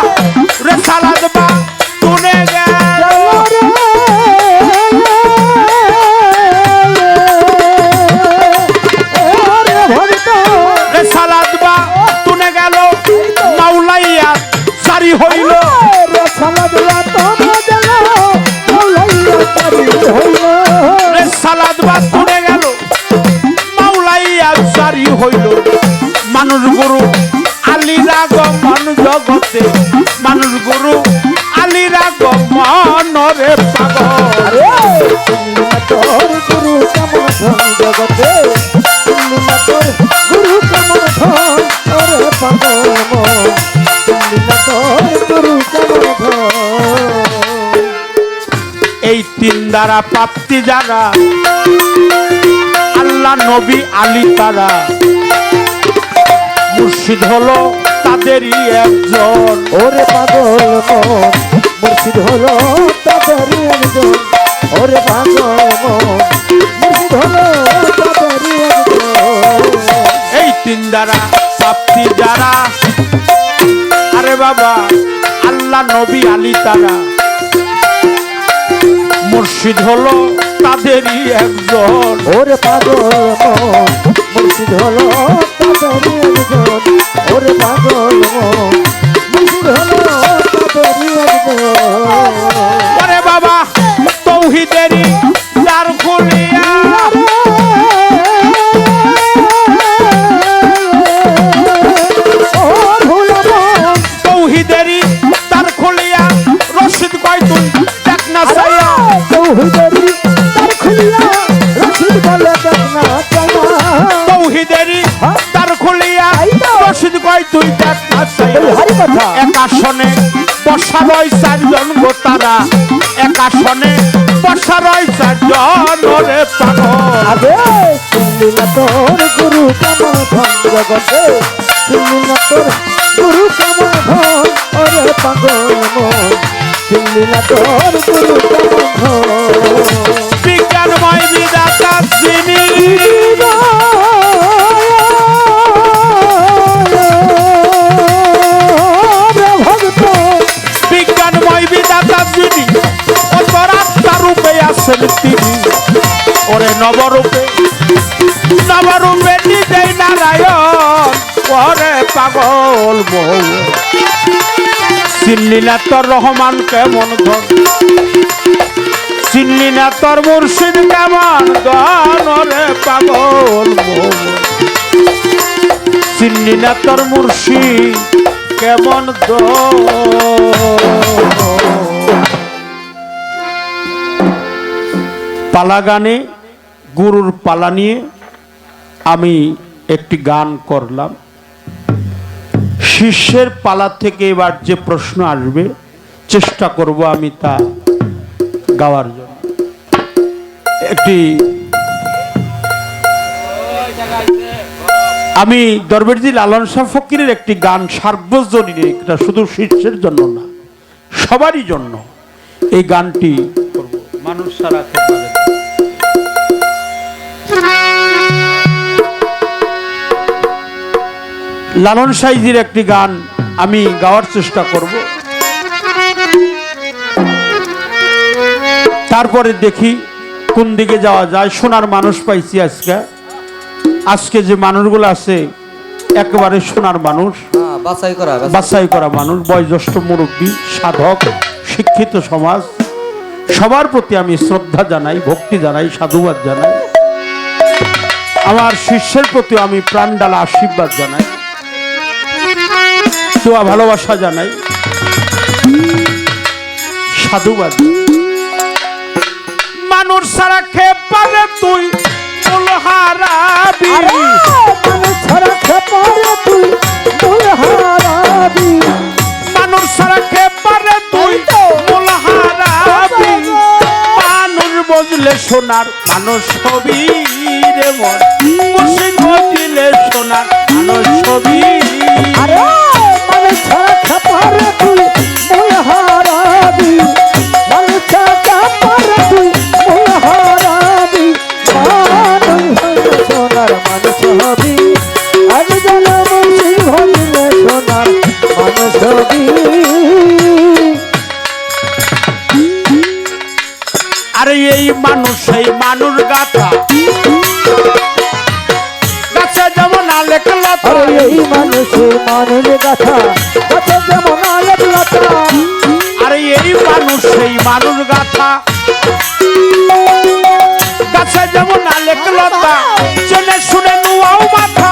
রেসালাত বা তুনে গেল রেসালাত বা তুনে গেল মাওলাইয়া জারি হইল রেসালাত বা তুনে গেল মাওলাইয়া জারি হইল রেসালাত বা তুনে গেল মাওলাইয়া জারি হইল মানুষ গুরু আলীর আগমন জগতে মানুষ গুরু আলীর আগমন রে পাগল তোর গুরু কেমন ধন জগতে তুমি না তোর গুরু কেমন ধন ওরে পাগল তুমি না তোর গুরু কেমন ধন এই তিন দ্বারা প্রাপ্তি যারা আল্লাহ নবী আলী তারা মুর্শিদ হলো তাদেরই একজন ওরে পাগল মুর্শিদ হলো তাদেরই একজন ওরে পাগল মুর্শিদ হলো তাদেরই একজন এই তিন দ্বারা প্রাপ্তি যারা আরে বাবা আল্লাহ নবী আলী তারা মুর্শিদ হলো তাদেরই একজন ওরে পাগল মুর্শিদ হলো তাদেরই একজন ওরে পাগল মন মুর্শিদ হলো তাদেরই একজন। ওরে বাবা তৌহিদেরই দ্বার খুলিয়া তৌহিদেরই দ্বার খুলিয়া রশিদ কয় তুই দেখ না চাইয়া তৌহিদেরই দ্বার খুলিয়া রশিদ বলে দেখ না চাইয়া। তৌহিদেরই দ্বার খুলিয়া রশিদ কয় তুই দেখ না চাইয়া। হরি কথা এক আসনে বসা রয় চারজন গো তারা এক আসনে বসা রয় চারজন ওরে পাগল আগে শুনলি না তোর গুরু কেমন ধন জগতে শুনলি না তোর গুরু কেমন ধন ওরে পাগল মন শুনলি না তোর গুরু কেমন ধন। বিজ্ঞানময় বিধাতা যিনি ভক্ত বিজ্ঞানময় বিধাতা যিনি অন্তরাত্মা রূপে আছেন তিনি ওরে নবরূপে নবরূপে নিজেই নারায়ণ ওরে পাগল মৌ চিনলি না তোর রহমান কেমন ধন চিনলি না তোর মুর্শিদ কেমন ধন ওরে পাগল মৌ চিনলি না তোর মুর্শিদ কেমন পালা গানে গুরুর পালা নিয়ে আমি একটি গান করলাম। শিষ্যের পালা থেকে এবার যে প্রশ্ন আসবে চেষ্টা করব আমি তা গাওয়ার জন্য। একটি আমি দরবেশজি লালন শাহ ফকিরের একটি গান সার্বজনীন, এটা শুধু শিষ্যের জন্য না সবারই জন্য এই গানটি করব। মানুষ সারা লালন সাইজির একটি গান আমি গাওয়ার চেষ্টা করব, তারপরে দেখি কোন দিকে যাওয়া যায়। শোনার মানুষ পাইছি আজকে আজকে যে মানুষগুলো আছে একেবারে শোনার মানুষ, বাছাই করা মানুষ, বয়োজ্যেষ্ঠ মুরব্বী, সাধক, শিক্ষিত সমাজ, সবার প্রতি আমি শ্রদ্ধা জানাই, ভক্তি জানাই, সাধুবাদ জানাই। আমার শিষ্যের প্রতি আমি প্রাণডালা আশীর্বাদ জানাই, দোয়া ভালোবাসা জানাই, সাধুবাদ। মানুষ ছাড়া খেয়ে পারে তুই মূল হারাবি, মানুষ ছাড়া খেপারে তুই মূল হারাবি, মানুষ ছাড়া খেয়ে পারে তুই মূল হারাবি। মানুষ বজলে সোনার মানুষ ছবি রে মন, মুর্শিদ বজলে সোনার মানুষ ছবি। আরে মানুষ ছাড়া খেপারে তুই মূল হারাবি, মানুষ ছাড়া খেপারে তুই মূল হারাবি। মানুষ সোনার মানুষ হবি, আমি জানা মুর্শিদ ভজলে সোনার মানুষ হবি। আরে এই মানুষ সেই মানুষ গাথা গাছে যেমন আলেক লতা, আরে এই মানুষের মানুষ গাথা গাছে যেমন আলেক লতা। আরে এই মানুষ সেই মানুষ গাথা গাছে যেমন আলেক লতা, চেনে শুনে নুয়াও মাথা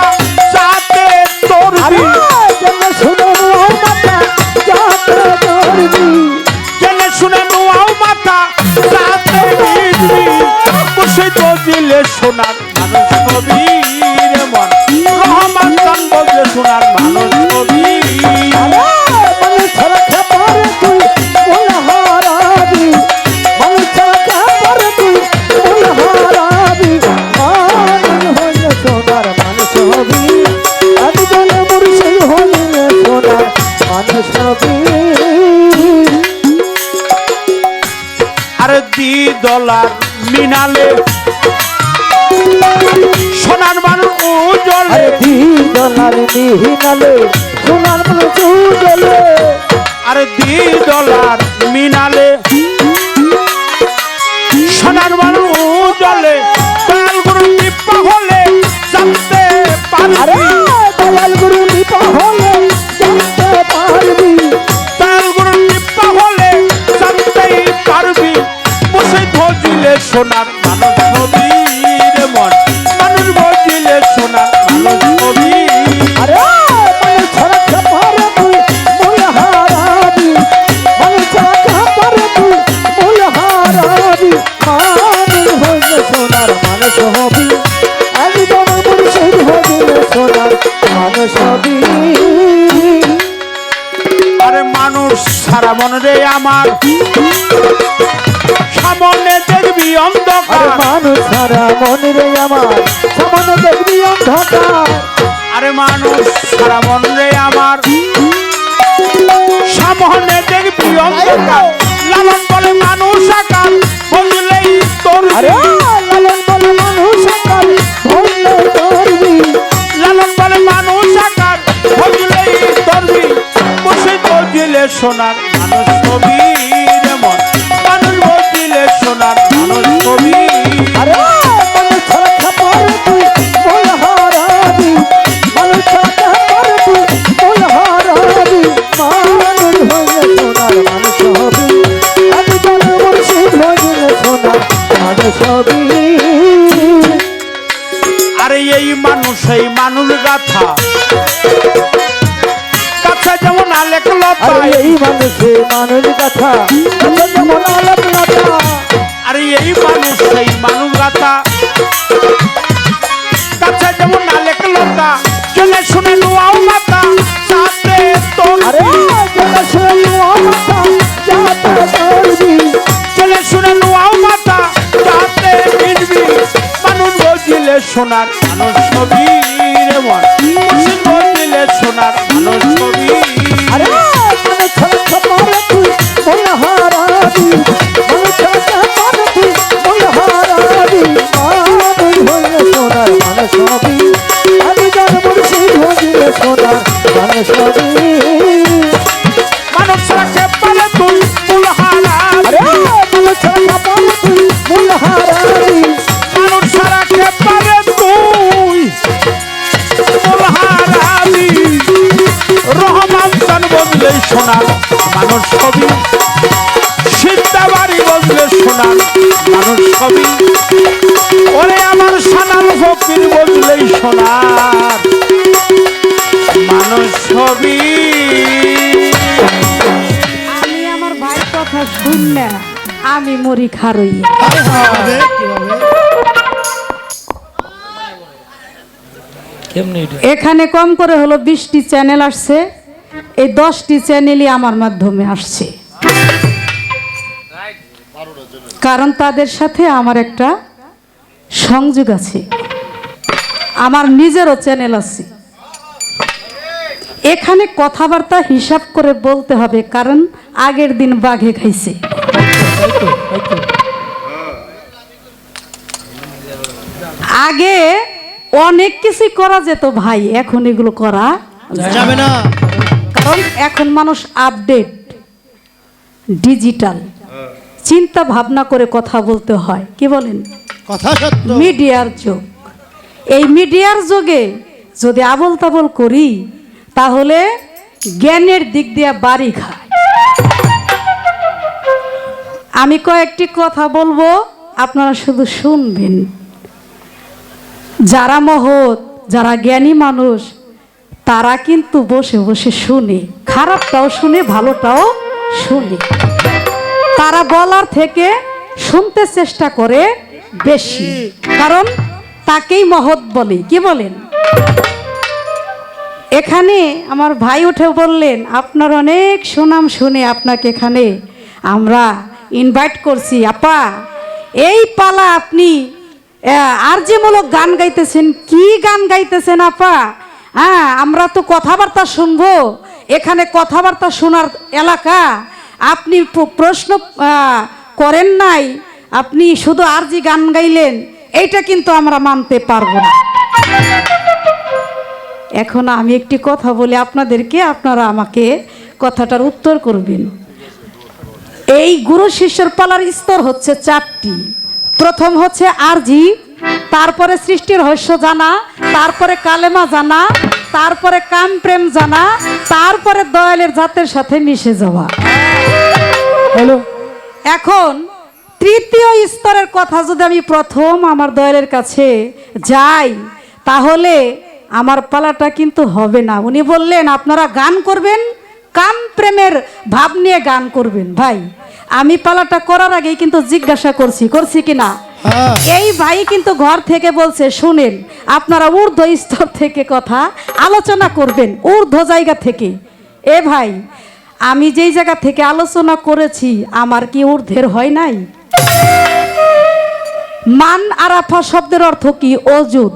যাতে তোরবি, জেনে শুনে নুয়াও মাথা যাতে তোরবি, চেনে শুনে নুয়াও মাথা যাতে তোরবি। মুর্শিদ বজিলে সোনার মানুষ ছবি রে মন, রহমান খান বজলে সোনার মানুষ ছবি। মানুষ ছাড়া খেপারে তুই মূল হারাবি, মানুষ ছাড়া খেপারে তুই মূল হারাবি। মানুষ হইলে সোনার মানুষ হবি, আমি জানি মুর্শিদ হইলে সোনার মানুষ হবি। আরে $2 মিনালে সোনার মানুষ উজলে, আরে $2 মিহিনালে সোনার মানুষ উজলে, আরে $2 মিনালে সোনার মানুষ উজলে। দয়াল গুরু কৃপা হলে জানতে আরে পারবি, দয়াল গুরু কৃপা হলে সোনার মানুষ হবি রে মন, মানুষ বুঝিলে সোনার মানুষ হবি। আরে মানুষ ছাড়া খাপারে তুই মূল হারাবি, মানুষ ছাড়া খাপারে তুই মূল হারাবি, মানুষ হইলে সোনার মানুষ হবি, একজন মুর্শিদ হইলে সোনার মানুষ হবি। আরে মানুষ সারা মন রে আমার, সামনে দেখবি আরে অন্ধকার। মানুষ সারা মন রে আমার, সামনে দেখবি অন্ধকার। আরে মানুষ সারা মন রে আমার, সামনে দেখবি অন্ধকার। লালন বলে মানুষ আকার, বুঝলেই তোর আরে লালন বলে মানুষ আকার, ধরলে ধরবি। লালন বলে মানুষ আকার, বুঝলেই ধরবি। বসে বুঝলে সোনার মানুষ হবি রে মন, মানুষ বুঝলে সোনার মানুষ হবি। আরে মানুষ ছাড়া খাপারে তুই মূল হারাবি, মানুষ ছাড়া খাপারে তুই মূল হারাবি, মানুষ হইলে সোনার মানুষ হবি, একজন মুর্শিদ হইলে সোনার মানুষ হবি। আরে এই মানুষ এই মানুষ গাথা, কাছে যেমন আলেক আরে লতায়। এই মানুষে মানুষ কথা, কত যেমন আলাপ লতা। আরে এই মানুষ এই মানুষ গাথা, কাছে যেমন আলেক লতা। চলে শুনে নোয়াও মাতা, সাথে তোর আরে যেটা শুনলি মাথা যাতে ধরবি। চলে শুনে নোয়াও মাতা, সাথে মিলবি। মানুষ বুঝিলে সোনার মানুষ হবি রে মন, মুর্শিদ বুঝিলে সোনার মানুষ হবি। আরে মানুষ ছাড়া খাপারে তুই মূল হারাবি, মানুষ ছাড়া খাপারে তুই মূল হারাবি, মানুষ হইলে সোনার মানুষ হবি, একজন মুর্শিদ হইলে সোনার মানুষ হবি। মানুষ রাখে পারে তুই ফুল হারাবি। আরে মানুষ ছাড়া খাপারে তুই মূল হারাবি। মানুষ রাখে পারে তুই ফুল হারাবি। রহমান চান বদলে সোনার মানুষ হবি, সিদ্ধাবাড়ি বদলে সোনার মানুষ হবি। ওরে আমার সানাল ফকির বদলেই সোনার মানুষ হবি। আমি আমার ভাইয়ের কথা শুন না, আমি মরি খারইয়া। এখানে কম করে হলো 20টি চ্যানেল আসছে, এই 10টি চ্যানেলই আমার মাধ্যমে আসছে, কারণ তাদের সাথে আমার একটা সংযোগ আছে, আমার নিজেরও চ্যানেল আছে। এখানে কথাবার্তা হিসাব করে বলতে হবে, কারণ আগের দিন বাঘে খাইছে। আগে অনেক কিছু করা যেত ভাই, এখন এগুলো করা যাবে না, কারণ এখন মানুষ আপডেট, ডিজিটাল, চিন্তা ভাবনা করে কথা বলতে হয়। কি বলেন? কথা সত্য। মিডিয়ার যুগ, এই মিডিয়ার যুগে যদি আবল তাবল করি তাহলে জ্ঞানের দিক দিয়ে বাড়ি খায়। আমি কয়েকটি কথা বলবো, আপনারা শুধু শুনবেন। যারা মহৎ, যারা জ্ঞানী মানুষ, তারা কিন্তু বসে বসে শুনে, খারাপটাও শুনে, ভালোটাও শুনে। তারা বলার থেকে শুনতে চেষ্টা করে বেশি, কারণ তাকেই মহৎ বলে। কি বলেন? এখানে আমার ভাই উঠে বললেন, আপনার অনেক সুনাম শুনে আপনাকে এখানে আমরা ইনভাইট করছি। আপা, এই পালা আপনি আরজিমূলক গান গাইতেছেন, কি গান গাইতেছেন আপা? হ্যাঁ, আমরা তো কথাবার্তা শুনবো, এখানে কথাবার্তা শোনার এলাকা। আপনি প্রশ্ন করেন নাই, আপনি শুধু আরজি গান গাইলেন, এইটা কিন্তু আমরা মানতে পারবো না। এখন আমি একটি কথা বলি আপনাদেরকে, আপনারা আমাকে কথাটার উত্তর করবেন। এই গুরু শিষ্যর পালার স্তর হচ্ছে 4টি। প্রথম হচ্ছে আরজি, তারপরে সৃষ্টির রহস্য জানা, তারপরে কালেমা জানা, তারপরে কাম প্রেম জানা, তারপরে দয়ালের জাতের সাথে মিশে যাওয়া। হ্যালো, এখন তৃতীয় স্তরের কথা যদি আমি প্রথম আমার দয়ালের কাছে যাই তাহলে আমার পালাটা কিন্তু হবে না। উনি বললেন আপনারা গান করবেন, কাম প্রেমের ভাব নিয়ে গান করবেন। ভাই আমি পালাটা করার আগেই কিন্তু জিজ্ঞাসা করছি কি না, এই ভাই কিন্তু ঘর থেকে বলছে শুনেন আপনারা ঊর্ধ্ব স্তর থেকে কথা আলোচনা করবেন, ঊর্ধ্ব জায়গা থেকে। এ ভাই আমি যেই জায়গা থেকে আলোচনা করেছি আমার কি ঊর্ধ্বের হয় নাই? মান আরাফা শব্দের অর্থ কি? অজুদ।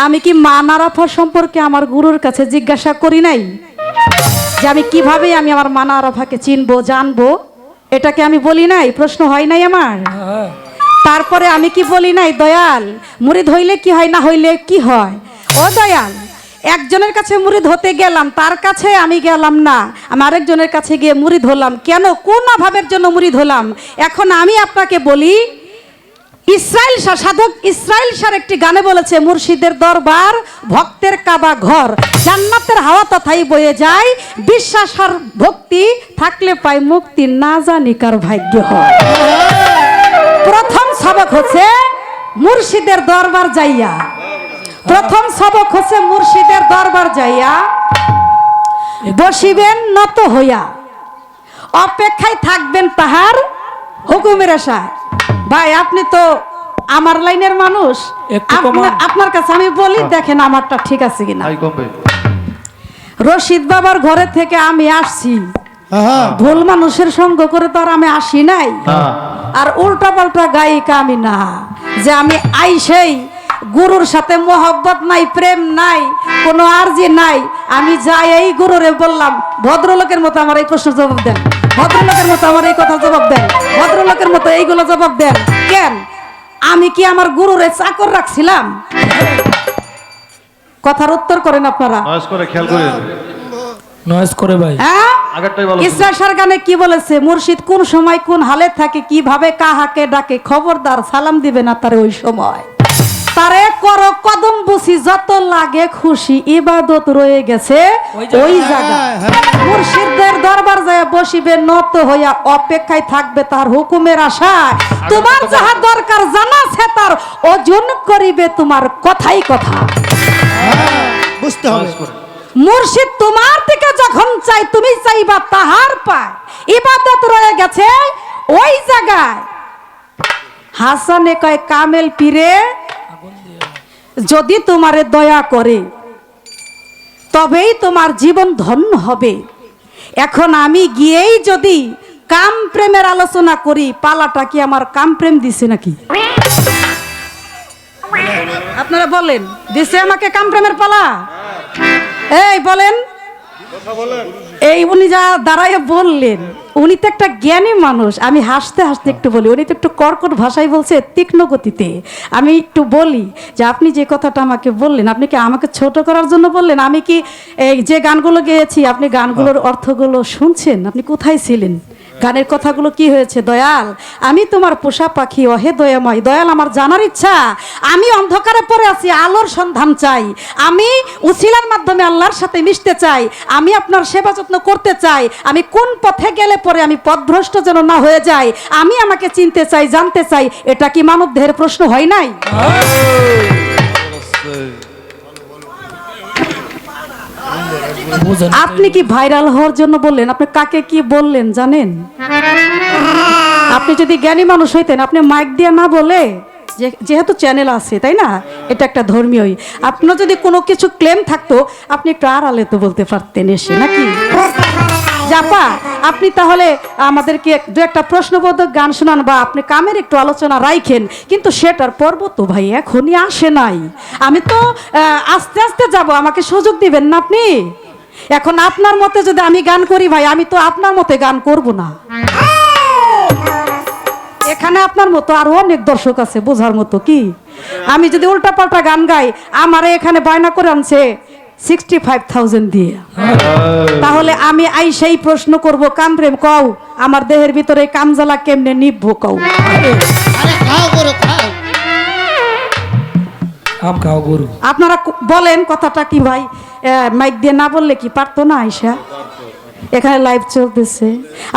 আমি কি মান আরাফা সম্পর্কে আমার গুরুর কাছে জিজ্ঞাসা করি নাই যে আমি কিভাবে আমি আমার মান আরাফাকে চিনবো জানবো? এটাকে আমি বলি নাই? প্রশ্ন হয় নাই আমার? তারপরে আমি কি বলি নাই দয়াল মুরিদ হইলে কি হয়, না হইলে কি হয়? ও দয়াল, একজনের কাছে মুরিদ হতে গেলাম, তার কাছে আমি গেলাম না, আমি আরেকজনের কাছে গিয়ে মুরিদ হলাম। কেন, কোন অভাবের জন্য মুরিদ হলাম? এখন আমি আপনাকে বলি, ইসরাইল শাহ, সাধক ইসরাইল শাহ একটি গানে বলেছে, মুর্শিদের দরবার ভক্তের কাবা ঘর, জান্নাতের হাওয়া তথাই বয়ে যায়, বিশ্বাস আর ভক্তি থাকলে পায় মুক্তি, না জানি কার ভাগ্য হয়। প্রথম সবক হচ্ছে মুর্শিদের দরবার যাইয়া, প্রথম সবক হচ্ছে মুর্শিদের দরবার যাইয়া বসিবেন নত হইয়া, অপেক্ষায় থাকবেন তাহার হুকুমের আশায়। ভাই আপনি তো আমার লাইনের মানুষ, আপনার কাছে আমি বলি দেখেন আমারটা ঠিক আছে কিনা। রশিদ বাবার ঘরে থেকে আমি আসছি, ভুল মানুষের সঙ্গ করে তো আর আমি আসি নাই, আর উল্টা পাল্টা গায়িকা আমি না যে আমি আইসেই গুরুর সাথে মোহব্বত নাই, প্রেম নাই, কোনো আরজি নাই। আমি যাই এই গুরুরে বললাম ভদ্রলোকের মতো আমার এই প্রশ্ন জবাব দেন, ভদ্রলোকের মতো আমার এই কথা জবাব দেন, ভদ্রলোকের মতো এইগুলো জবাব দেন। কেন, আমি কি আমার গুরুরে চাকর রাখছিলাম? কথার উত্তর করেন আপনারা। ইসরাইল শাহর গানে কি বলেছে? মুর্শিদ কোন সময় কোন হালে থাকে, কিভাবে কাহাকে ডাকে, খবরদার সালাম দিবে না তারে ওই সময়। তারে করো কদম বুঝি যত লাগে খুশি, ইবাদত রয়ে গেছে ওই জায়গায়। মুর্শিদের দরবার যায় বসিবে নত হইয়া, অপেক্ষায় থাকবে তার হুকুমের আশায়। তোমার যাহা দরকার জানা আছে তার ওজন করিবে তোমার কথাই কথা। বুঝতে হবে, মুর্শিদ তোমার থেকে যখন চাই তুমি চাইবা তাহার পায়, ইবাদত রয়ে গেছে ওই জায়গায়। হাসানে কয় কামেল পীরে যদি তোমারে দয়া করে তবেই তোমার জীবন ধন্য হবে। এখন আমি গিয়েই যদি কাম প্রেমের আলোচনা করি, পালাটা কি আমার কাম প্রেম দিছে নাকি? আপনারা বলেন, দিছে আমাকে কাম প্রেমের পালা? এই বলেন, এই উনি যা দাঁড়ায় বললেন, উনি তো একটা জ্ঞানী মানুষ। আমি হাসতে হাসতে একটু বলি, উনি তো একটু কর্কট ভাষায় বলছে, তীক্ষ্ণ গতিতে। আমি একটু বলি যে আপনি যে কথাটা আমাকে বললেন, আপনি কি আমাকে ছোট করার জন্য বললেন? আমি কি এই যে গানগুলো গেয়েছি আপনি গানগুলোর অর্থগুলো শুনছেন? আপনি কোথায় ছিলেন? গানের কথাগুলো কি হয়েছে? দয়াল আমি তোমার পোষা পাখি, অহে দয়াময় দয়াল, আমার জানার ইচ্ছা, আমি অন্ধকারে পড়ে আছি, আলোর সন্ধান চাই, আমি উছিলার মাধ্যমে আল্লাহর সাথে মিশতে চাই, আমি আপনার সেবা যত্ন করতে চাই, আমি কোন পথে গেলে পরে আমি পথভ্রষ্ট যেন না হয়ে যাই, আমি আমাকে চিনতে চাই, জানতে চাই। এটা কি মানব দেহের প্রশ্ন হয় নাই? আপনি কি ভাইরাল হওয়ার জন্য বললেন? আপনি কাকে কি বললেন জানেন? আপনি যদি জ্ঞানী মানুষ হইতেন আপনি মাইক দিয়ে না বলে, যেহেতু চ্যানেল আছে তাই না, এটা একটা ধর্মীয়ই, আপনার যদি কোনো কিছু ক্লেম থাকতো আপনি একটু আড়ালে তো বলতে পারতেন এসে, নাকি? জাপা আপনি তাহলে আমাদেরকে দু একটা প্রশ্নবোধক গান শোনান বা আপনি কামের একটু আলোচনা রাখেন, কিন্তু সেটার পর্ব তো ভাই এখনই আসে নাই। আমি তো আস্তে আস্তে যাব, আমাকে সুযোগ দিবেন না আপনি? এখন আপনার মতে যদি আমি গান করি ভাই, আমি তো আপনার মতে গান করব না। এখানে আপনার মতো আরো অনেক দর্শক আছে বোঝার মতো। কি আমি যদি উল্টা পাল্টা গান গাই, আমারে এখানে বায়না করে আনছে 65,000 দিয়ে, তাহলে আমি আই সেই প্রশ্ন করব, কাম প্রেম কও, আমার দেহের ভিতরে কামজালা কেমনে নিভবো কও? আপনারা বলেন কথাটা কি ভাই? মাইক দিয়ে না বললে কি পারতো না আইসা? এখানে লাইভ চলতেছে,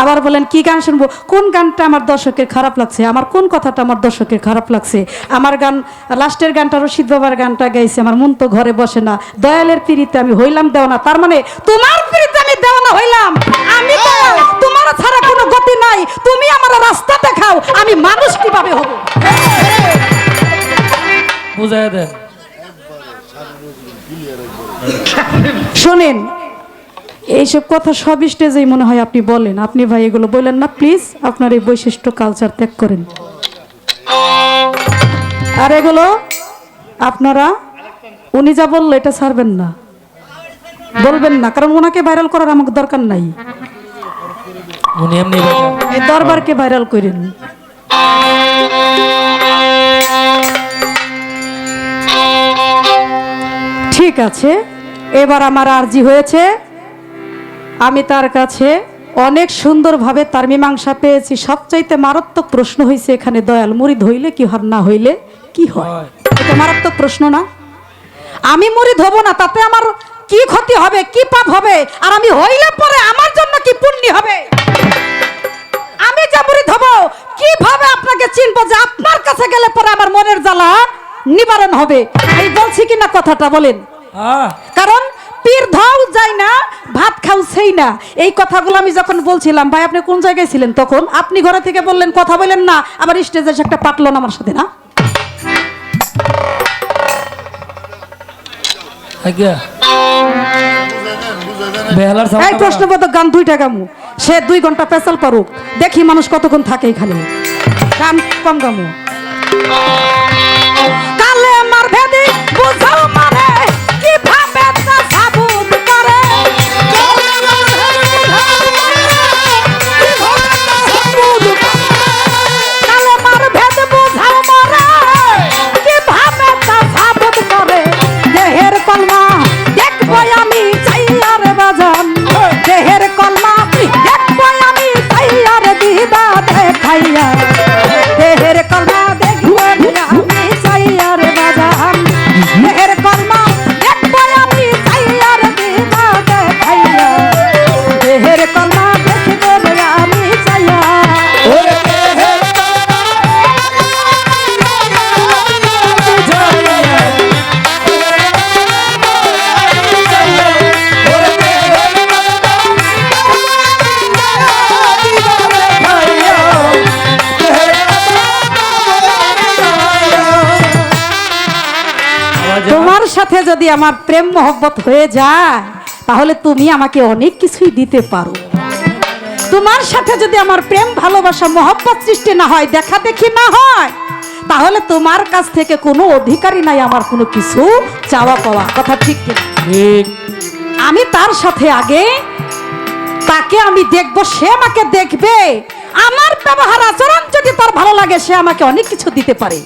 আবার বলেন কি গান শুনবো, কোন গানটা আমার দর্শকের খারাপ লাগছে, আমার কোন কথাটা আমার দর্শকের খারাপ লাগছে। আমার গান লাস্টের গানটা রশিদ বাবার গানটা গাইছে, আমার মন তো ঘরে বসে না, দয়ালের পিড়িতে আমি হইলাম দেওয়ানা, তার মানে তোমার পিড়িতে আমি দেওয়ানা হইলাম। আমি তোমার ছাড়া কোনো গতি নাই, তুমি আমার রাস্তা দেখাও, আমি মানুষ কিভাবে হব। বুঝাই দেন। শোনেন, এইসব কথা সব স্টেজেই মনে হয় আপনি বলেন, আপনি ভাই এগুলো বলেন না প্লিজ, আপনার এই বৈশিষ্ট্য কালচার ত্যাগ করেন। আর এগুলো আপনারা উনি যা বললো এটা ছাড়বেন না, বলবেন না, কারণ ওনাকে ভাইরাল করার আমাকে দরকার নাই, উনি এমনি এই দরবারকে ভাইরাল করেন। ঠিক আছে, এবার আমার আরজি হয়েছে, আমি তার কাছে অনেক সুন্দরভাবে তার মীমাংসা পেয়েছি। সবচাইতে মারাত্মক প্রশ্ন হয়েছে এখানে, দয়াল মুরিদ হইলে কি হয়, না হইলে কি হয়, এটা মারাত্মক প্রশ্ন না? আমি মুরিদ হব না, তাতে আমার কি ক্ষতি হবে, কি পাপ হবে, আর আমি হইলে পরে আমার জন্য কি পুণ্য হবে? আমি যে মুরিদ হব, কিভাবে আপনাকে চিনবো যে আপনার কাছে গেলে পরে আমার মনের জ্বালা নিবারণ হবে? আমি বলছি কিনা কথাটা বলেন? কারণ পীর ধাও যায় না, ভাত খাও সেই না, এই কথাগুলো আমি যখন বলছিলাম, ভাই আপনি কোন জায়গায় ছিলেন তখন? আপনি ঘরে থেকে বললেন কথা বলেন না, আবার স্টেজে এসে একটা পাটলেন আমার সাথে, না? এই প্রশ্নবোধক গান 2টা গামু, সে 2 ঘন্টা পেশাল পারুক, দেখি মানুষ কতক্ষণ থাকে এখানে, গান কম গামু। কালে মার ভেদি বুঝাও মানে কিভাবে তা সাবুত করে, কালে মার ভেদ বুঝাও মানে কিভাবে তা সাবুত করে, দেহের কলমা দেখবো আমি চাইয়ার বাজান, দেহের কলমা দেখবো আমি চাইয়ার দিবা দেখাইয়া, দেহের কলমা দেখবো আমি চাইয়ার বাজান, দেহের কলমা দেখবো আমি চাইয়ার দিবা দেখাইয়া, দেহের কলমা দেখবো আমি চাইয়া। তোমার সাথে যদি আমার প্রেম মহব্বত হয়ে যায়, তাহলে তুমি আমাকে অনেক কিছুই দিতে পারো। তোমার সাথে যদি আমার প্রেম ভালোবাসা মহব্বত সৃষ্টি না হয়, দেখা দেখি না হয়, তাহলে তোমার কাছ থেকে কোনো অধিকারই নাই আমার কোনো কিছু চাওয়া পাওয়া। কথা ঠিক কিনা? আমি তার সাথে আগে তাকে আমি দেখব, সে আমাকে দেখবে, আমার ব্যবহার আচরণ যদি তার ভালো লাগে, সে আমাকে অনেক কিছু দিতে পারে।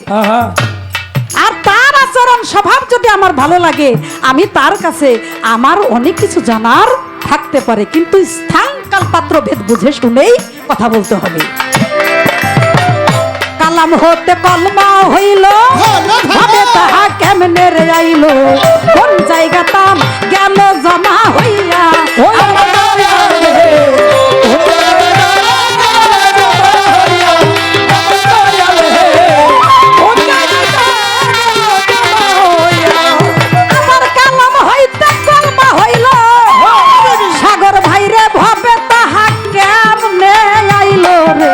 আর তার আচরণ স্বভাব যদি আমার ভালো লাগে, আমি তার কাছে আমার অনেক কিছু জানার থাকতে পারে, কিন্তু স্থান কাল পাত্র ভেদ বুঝে শুনেই কথা বলতে হবে। কালাম হতে কলমা হইল, ভাবে তাহা কেমনে রে আইল, কোন জায়গাতাম গেল জমা হইয়া, সাগর ভাইরে ভাবে তাহা কেমনে আইল রে,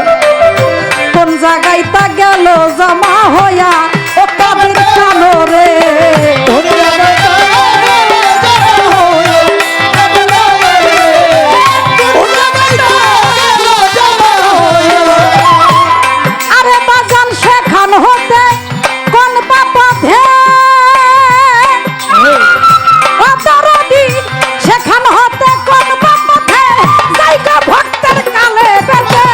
কোন জায়গায় তা গেল জমা হইয়া, ও কাদের কালো রে, আরে বাজান সেখান হতে কোন বাপথে, সেখান হতে কোন বাপথে জায়গা ভক্তের কালে বেঁধে,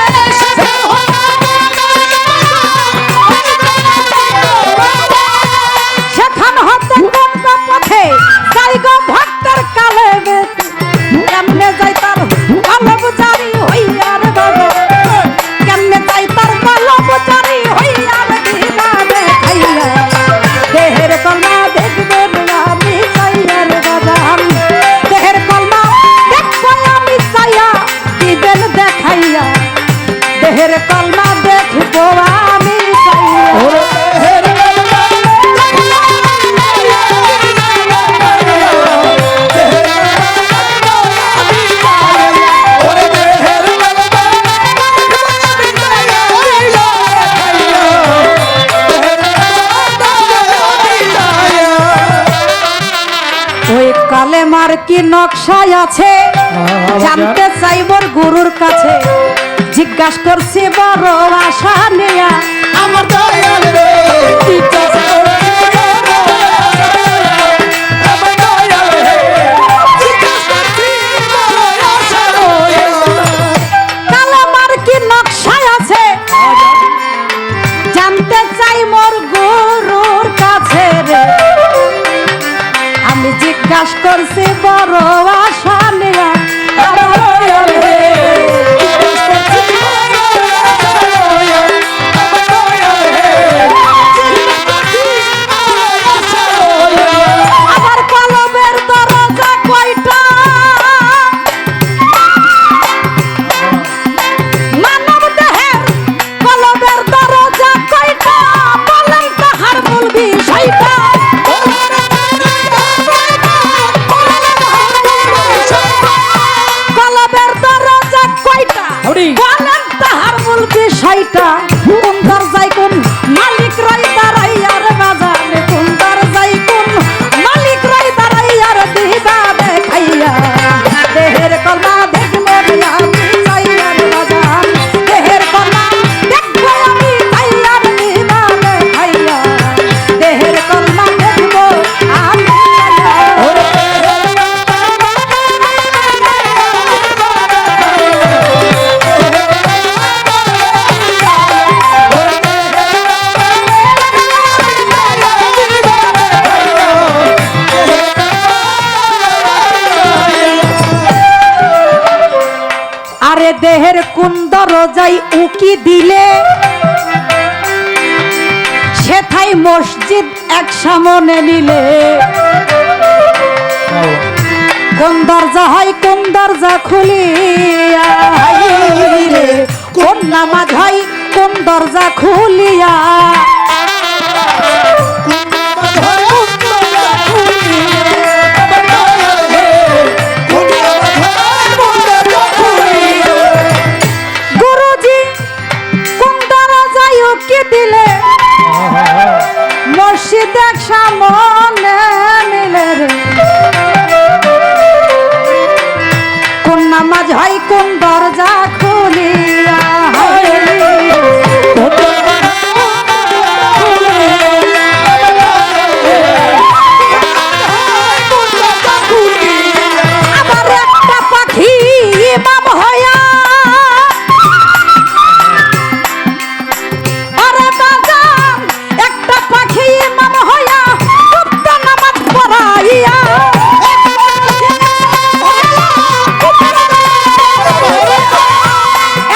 দেহের কলমা দেখবো আমি চাইয়া। ওই কালেমার কি নকশায় আছে জানতে চাইবর গুরুর কাছে, জিজ্ঞাসা করছি বড় আশা নিয়া আমার দয়াল রে জিজ্ঞাসা করছি আমার দয়াল রে জিজ্ঞাসা করছি বড় আশা লইয়া। কালেমার কি নকশায় আছে জানতে চাই মোর গুরুর কাছে রে, আমি জিজ্ঞাসা করছি বড় আশা নিয়া আমার দয়াল রে। আমার কলমের দরজা কয়টা, মানব দেহের কলমের দরজা কয়টা, বলেন তাহার মূল বিষয়টা। কলমের দরজা কয়টা, বলেন তাহার মূল বিষয়টা। কোন দরজায় কোন মালিক রাই দাঁড়াইয়ার বাজারে, কোন দরজায় কোন মালিক রাই দাঁড়াইয়ার দিবা দেখাইয়া। দেহের কলমা দেখবো আমি চাইয়ার বাজার, দেহের কলমা দেখবো আমি চাইয়ার দিবা দেখাইয়া। দেহের কলমা দেখবো আমি আরে দেহের কোন দরজাই উকি দিলে সেথাই মসজিদ এক সামনে নিলে। কোন দরজা হয় কোন দরজা খুলিয়া, রে কোন নামাজ হয় কোন দরজা খুলিয়া। গুরুজি কোন দরজায় উকি দিলে মসজিদ এক সামনে নিলে রে। কোন নামাজ হয় কোন দরজা খুলিয়া, আবার একটা পাখি ইমাম হইয়া, আরে বাজান একটা পাখি ইমাম হইয়া গুপ্ত নামাজ পড়াইয়া।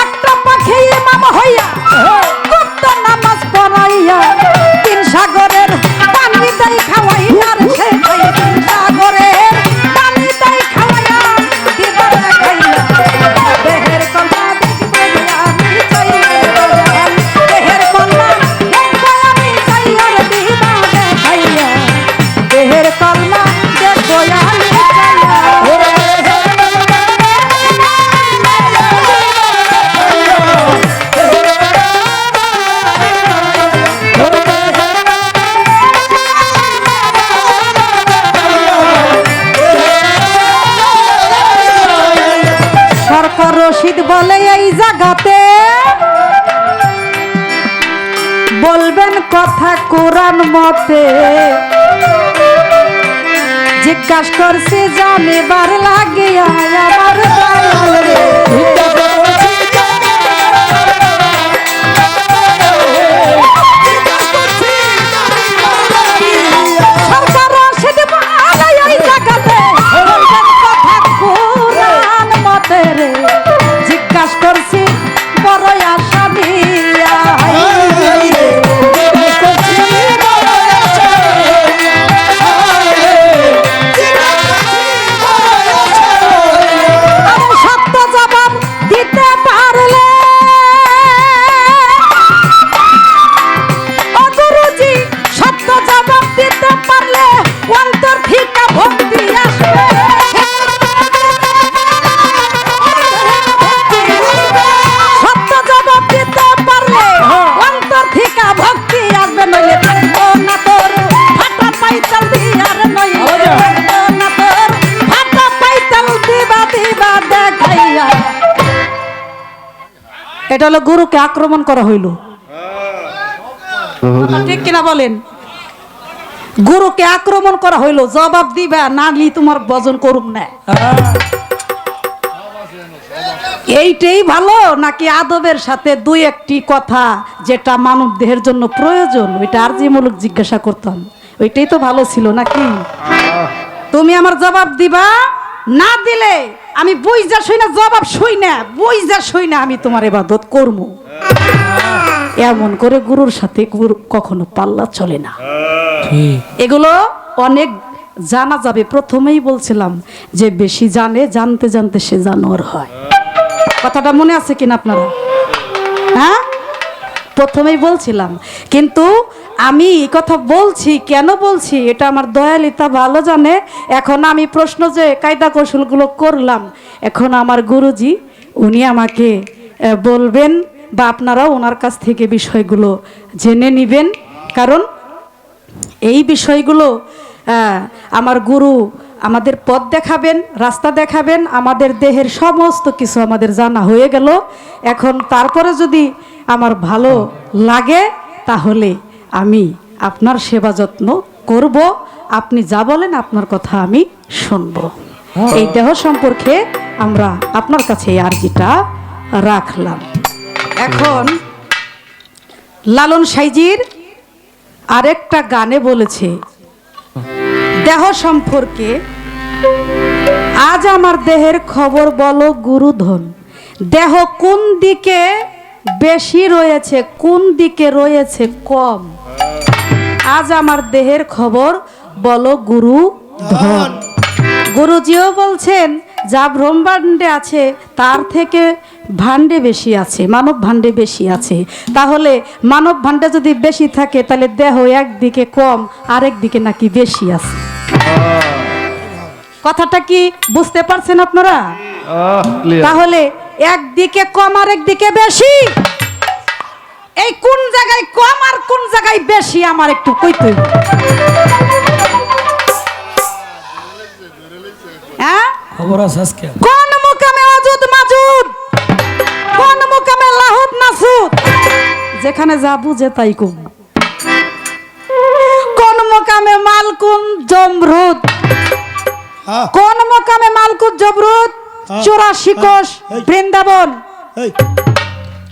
একটা পাখি ইমাম হইয়া গুপ্ত নামাজ পড়াইয়া, তিন সাগরের পানি দেই খাওয়াইয়া রে সেই তিন সাগরের পানি দেই খাওয়াইয়া দিবা দেখাইয়া। দেহের কলমা দেখবো আমি চাইয়ার বাজার, দেহের কলমা দেখবো আমি চাইয়ার দিবা দেখাইয়া। দেহের কলমা দেখবো আমি সরকার রশিদ বলে এই জায়গাতে বলবেন কথা কোরআন মতে। জিজ্ঞাসা করছি জানিবার লাগিয়া আমার দয়াল রে। সরকার রশিদ বলে এই জায়গাতে বলবেন কথা কোরআন মতে রে। জিজ্ঞাসা করছি বড় আশা নিয়া, সত্য জবাব এটা হলো গুরুকে আক্রমণ করা হইল। ঠিক কিনা বলেন? গুরুকে আক্রমণ করা হইল, জবাব দিবা না লি তোমার বজন করুম না। এইটাই ভালো নাকি আদবের সাথে দুই একটি কথা যেটা মানব দেহের জন্য প্রয়োজন ওইটা আরজিমূলক জিজ্ঞাসা করতাম, ওইটাই তো ভালো ছিল নাকি? তুমি আমার জবাব দিবা, না দিলে আমি বুঝা শুই না, জবাব শুই না, বুঝা শুই না আমি তোমার ইবাদত করব। এমন করে গুরুর সাথে কখনো পাল্লা চলে না। এগুলো অনেক জানা যাবে। প্রথমেই বলছিলাম যে বেশি জানে, জানতে জানতে সে জানোয়ার হয়। কথাটা মনে আছে কিনা আপনারা? হ্যাঁ, প্রথমেই বলছিলাম। কিন্তু আমি এই কথা বলছি কেন বলছি এটা আমার দয়ালিতা ভালো জানে। এখন আমি প্রশ্ন যে কায়দা কৌশলগুলো করলাম, এখন আমার গুরুজি উনি আমাকে বলবেন বা আপনারাও ওনার কাছ থেকে বিষয়গুলো জেনে নেবেন। কারণ এই বিষয়গুলো আমার গুরু আমাদের পথ দেখাবেন, রাস্তা দেখাবেন। আমাদের দেহের সমস্ত কিছু আমাদের জানা হয়ে গেল। এখন তারপরে যদি আমার ভালো লাগে তাহলে আমি আপনার সেবা যত্ন করব। আপনি যা বলেন আপনার কথা আমি শুনব। এই দেহ সম্পর্কে আমরা আপনার কাছে এই আরজিটা রাখলাম। এখন লালন সাইজির আরেকটা গানে বলেছে দেহ সম্পর্কে, আজ আমার দেহের খবর বলো গুরুধন, দেহ কোন দিকে বেশি রয়েছে কোন দিকে রয়েছে কম। আজ আমার দেহের খবর বলো গুরুধন। গুরুজিও বলছেন যা ব্রহ্মাণ্ডে আছে তার থেকে ভাণ্ডে বেশি আছে, মানব ভাণ্ডে বেশি আছে। তাহলে মানব ভাণ্ডে যদি বেশি থাকে তাহলে দেহ একদিকে কম আরেক দিকে নাকি বেশি আছে। কথাটা কি বুঝতে পারছেন আপনারা? তাহলে একদিকে কম আর একদিকে বেশি, এই কোন জায়গায় কম আর কোন জায়গায় বেশি আমার একটু কইতে হবে। হ্যাঁ, খবর আছে আজকে। কোন মুকামে অজুদ মাজুদ, কোন মুকামে লাহুদ নাসুদ, যেখানে যা বুঝে তাই কম। কোন মুকামে মালকুন জমরুদ, কোন মুকামে মালকুন জমরুদ, 84 কোষ বৃন্দাবন।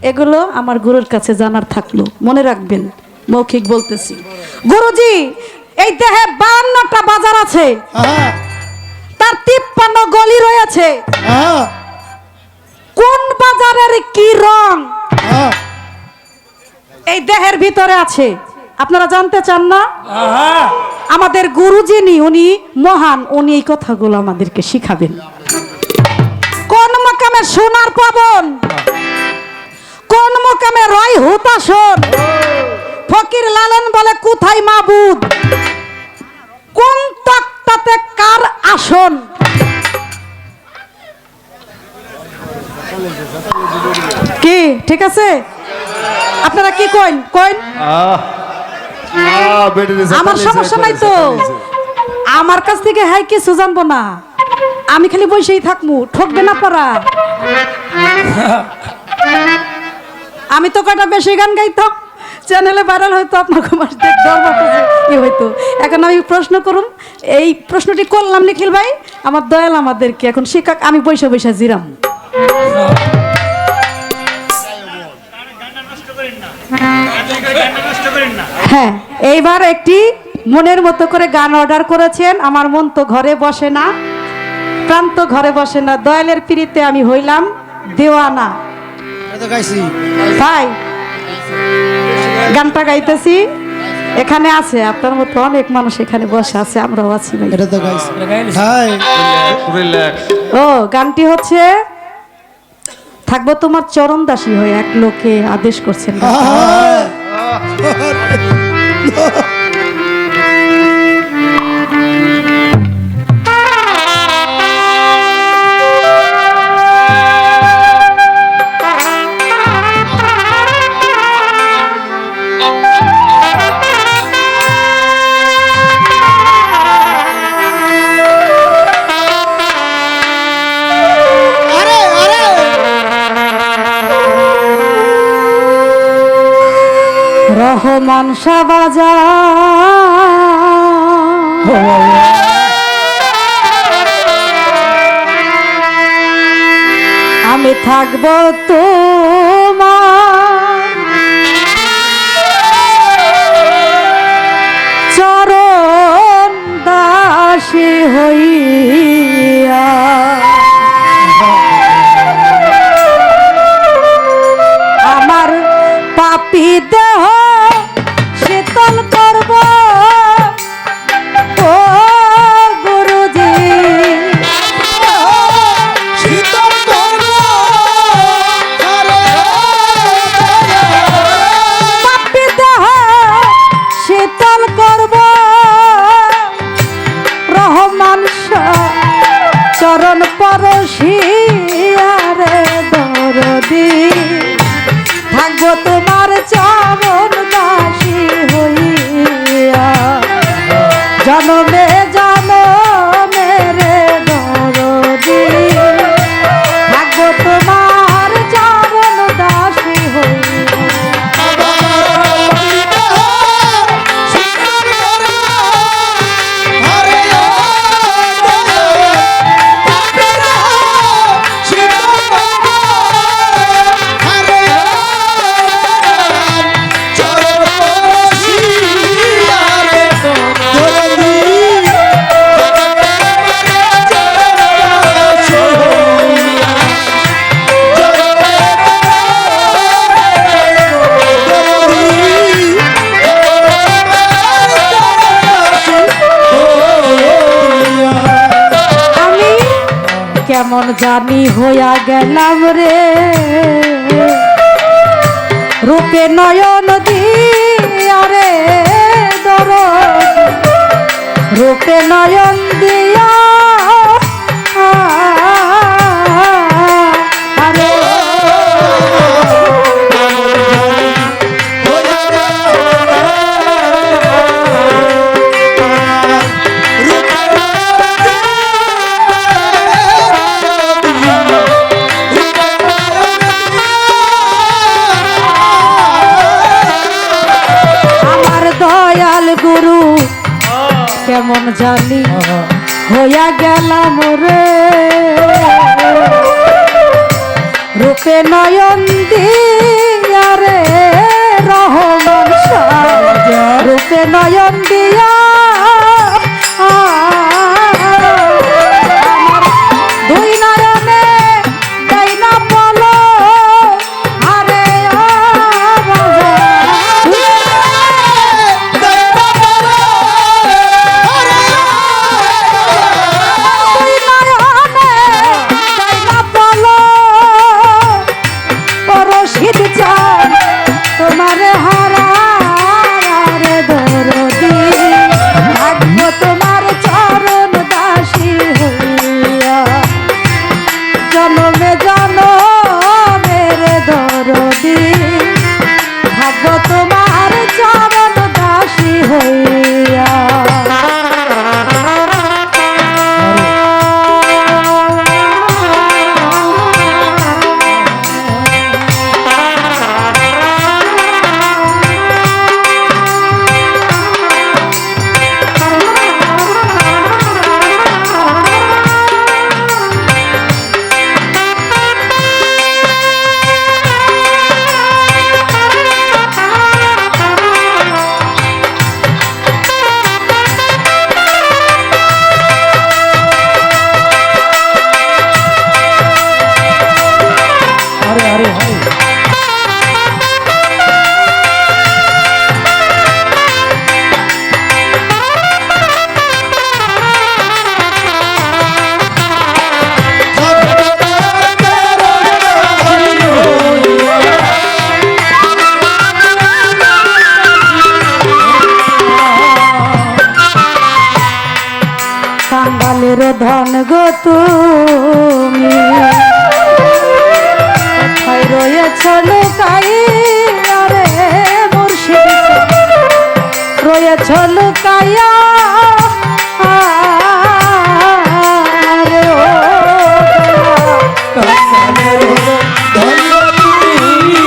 এগুলো আমার গুরুর কাছে জানার থাকলো, মনে রাখবেন। মৌখিক বলতেছি, গুরুজি এই দেহে 52টা বাজার আছে, তার 53 গলি রয়েছে। কোন বাজারের কি রং এই দেহের ভিতরে আছে আপনারা জানতে চান না? আমাদের গুরু যিনি উনি মহান, উনি এই কথাগুলো আমাদেরকে শিখাবেন। কোন মাকামে সোনার পাবন, কোন মাকামে রয় হুতাসন, ফকির লালন বলে কোথায় মাবুদ, কোন তক্তাতে কার আসন। কি ঠিক আছে? আপনারা কি কইন কইন? আমার সমস্যা নাই তো, আমার কাছ থেকে হাই কিছু জানবো না, আমি খালি বসেই থাকবো, ঠকবে না পারা। আমি তো কয়টা বেশি গান গাইতাম, চ্যানেলে ভাইরাল হয়তো আপনার কুমার দেখ ই হইতো। এখন আমি প্রশ্ন করুম, এই প্রশ্নটি করলাম নিখিল ভাই, আমার দয়াল আমাদেরকে এখন শিক্ষক, আমি বসে বসে জিরাম। হ্যাঁ, এইবার একটি মনের মতো করে গান অর্ডার করেছেন। আমার মন তো ঘরে বসে না, প্রাণ তো ঘরে বসে না, দয়ালের পিড়িতে আমি হইলাম দেওয়ানা। তাই গানটা গাইতেছি, এখানে আছে আপনার মতো অনেক মানুষ এখানে বসে আছে, আমরাও আছি ভাই। ও গানটি হচ্ছে থাকবো তোমার চরণ দাসী হয়ে, এক লোকে আদেশ করছেন। রহমান শাহ বাজার আমি থাকবো তোমার চরণ দাসী হইয়া আমার পাপী দেহ শীতল করব ও গুরুজি শীতল করব পাপী দেহ শীতল করব রহমান শাহ চরণ পরশিয়ারে দরদি থাকবো তোমার চরণ দাসী হইয়া জনমে জনমে রে দরদি থাকবো তোমার চরণ দাসী হইয়া কেমন জানি হইয়া গেলাম রে রূপে নয়ন দিয়া রে দর রূপে নয়ন দিয়া আরে গুরু কেমন জানি হইয়া গেলাম রে রূপে নয়ন দিয়া রে রহমান শাহ রূপে নয়ন দিয়া দুই নয়নে দেয় না বলো আরে তোমার হারা রে দরদি থাকবো তোমার চরণ দাসী হইয়া জনমে জনমে রে দরদি থাকবো তোমার চরণ দাসী হইয়া কাঙ্গালের ধন গো তুমি কোথায় রয়েছ লুকাইয়া রে মুর্শিদ রয়েছ লুকাইয়া রে ও কাঙ্গালের ধন গো তুমি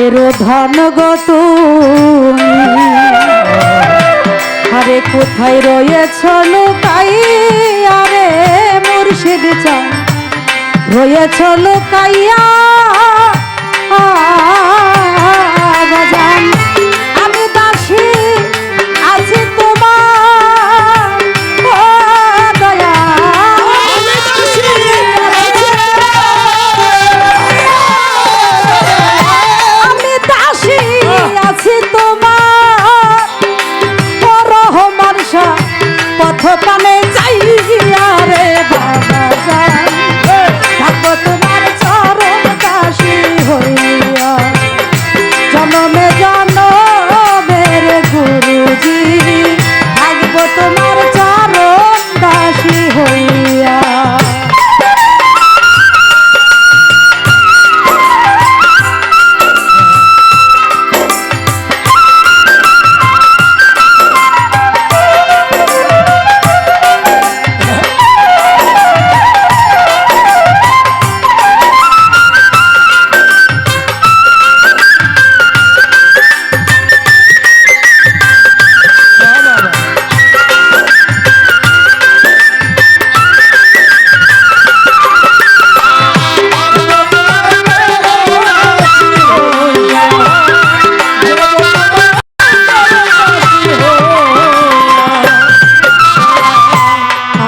মায়ের ধন গো তুমি আরে কোথায় রয়েছ লুকাইয়া রে মুর্শিদ চান রয়েছ লুকাইয়া বাজান আমি দাসী আছি তোমার ও দয়া আমি দাসী আছি তোমার ও রহমান শাহ পথ পানে যাইয়া রে বাবা যান থাকবো তোমার চরণ দাসী হইয়া জনমে জনমের গুরুজি থাকবো তোমার চরণ দাসী হইয়া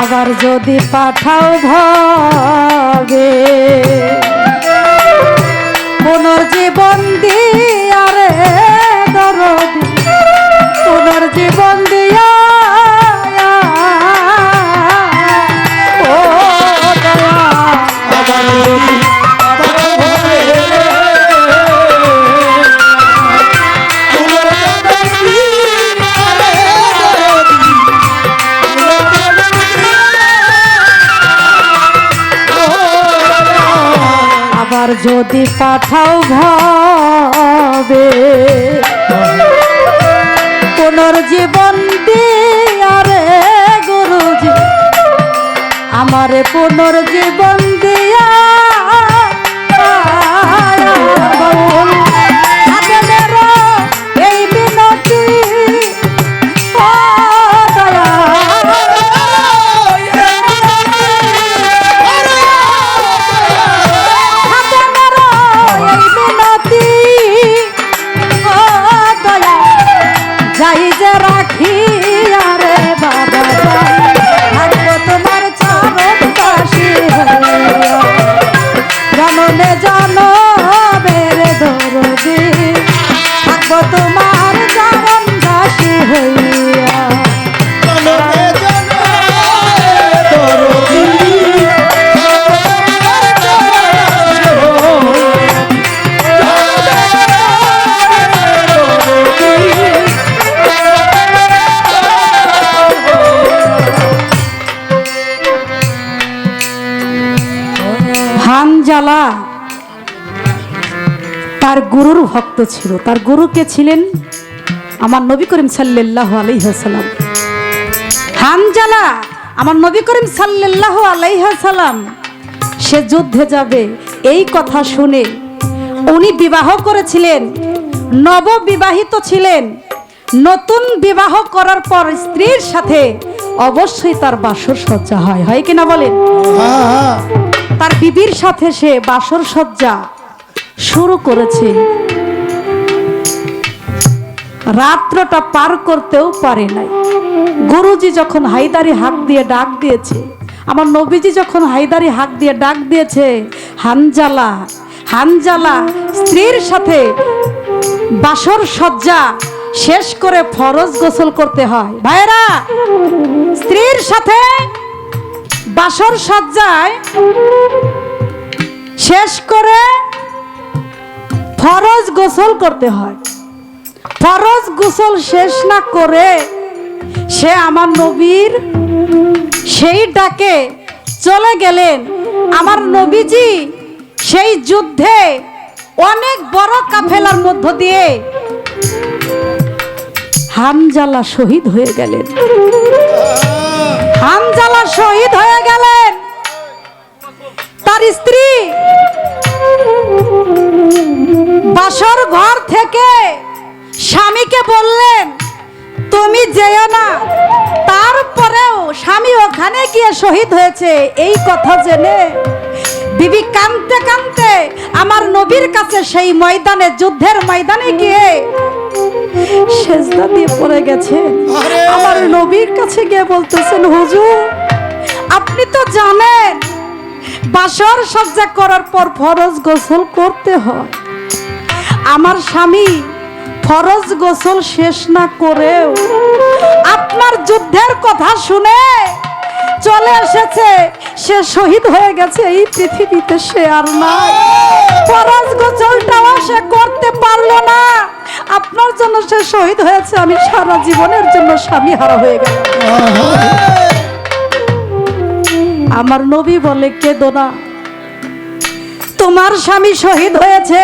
আবার যদি পাঠাও ভগে পুনর্জীবন দিয়া রে দরদি পুনর্জীবন দিয়া ও দয়া আবার যদি আবার যদি পাঠাও ভাবে পুনর্জীবন দিয়া রে গুরুজি আমারে পুনর্জীবন দিয়া বাউল আদেনের এই বিনতি ও দয়া যাই যে রাখি আরে বাবা থাকবো তোমার চরণ দাসী জনমে জনমের দরদি থাকবো তোমার চরণ দাসী হইয়া হানজালা তার গুরুর ভক্ত ছিল তার গুরু কে ছিলেন আমার নবী করিম সাল্লাল্লাহু আলাইহি ওয়াসাল্লাম হানজালা আমার নবী করিম সাল্লাল্লাহু আলাইহি ওয়াসাল্লাম সে যুদ্ধে যাবে এই কথা শুনে উনি বিবাহ করেছিলেন নববিবাহিত ছিলেন নতুন বিবাহ করার পর স্ত্রীর সাথে অবশ্যই তার বাসর সজ্জা হয় কিনা বলেন তার বিবির সাথে সে বাসর সজ্জা শুরু করেছে রাত্রটা পার করতেও পারে নাই গুরুজি যখন হায়দারি হাক দিয়ে ডাক দিয়েছে আমার নবীজি যখন হায়দারি হাক দিয়ে ডাক দিয়েছে হানজালা হানজালা স্ত্রীর সাথে বাসর সজ্জা শেষ করে ফরজ গোসল করতে হয় ভাইরা স্ত্রীর সাথে বাসর সজ্জায় শেষ করে ফরজ গোসল করতে হয় ফরজ গোসল শেষ না করে সে আমার নবীর সেই ডাকে চলে গেলেন আমার নবীজি সেই যুদ্ধে অনেক বড় কাফেলার মধ্য দিয়ে হানজালা শহীদ হয়ে গেলেন হানজালা শহীদ হয়ে গেলেন তার স্ত্রী বাসর ঘর গিয়ে বললেন তুমি যেও না, তারপরেও স্বামী ওখানে গিয়ে শহীদ হয়েছে এই কথা জেনে বিবি কাঁদতে কাঁদতে আমার নবীর কাছে সেই ময়দানে, যুদ্ধের ময়দানে গিয়ে সেজদা দিয়ে পড়ে গেছে। আমার নবীর কাছে গিয়ে বলতেছেন, হুজুর আপনি তো জানেন বাসর সজ্জা করার পর ফরজ গোসল করতে হয়। আমার স্বামী ফরজ গোসল শেষ না করেও আপনার যুদ্ধের কথা শুনে চলে এসেছে, সে শহীদ হয়ে গেছে এই পৃথিবীতে, সে আর নাই। ফরজ গোসলটাও সে করতে পারলো না, আপনার জন্য সে শহীদ হয়েছে। আমি সারা জীবনের জন্য স্বামী হারা হয়ে গেল। আমার নবী বলে, কেঁদো না, তোমার স্বামী শহীদ হয়েছে।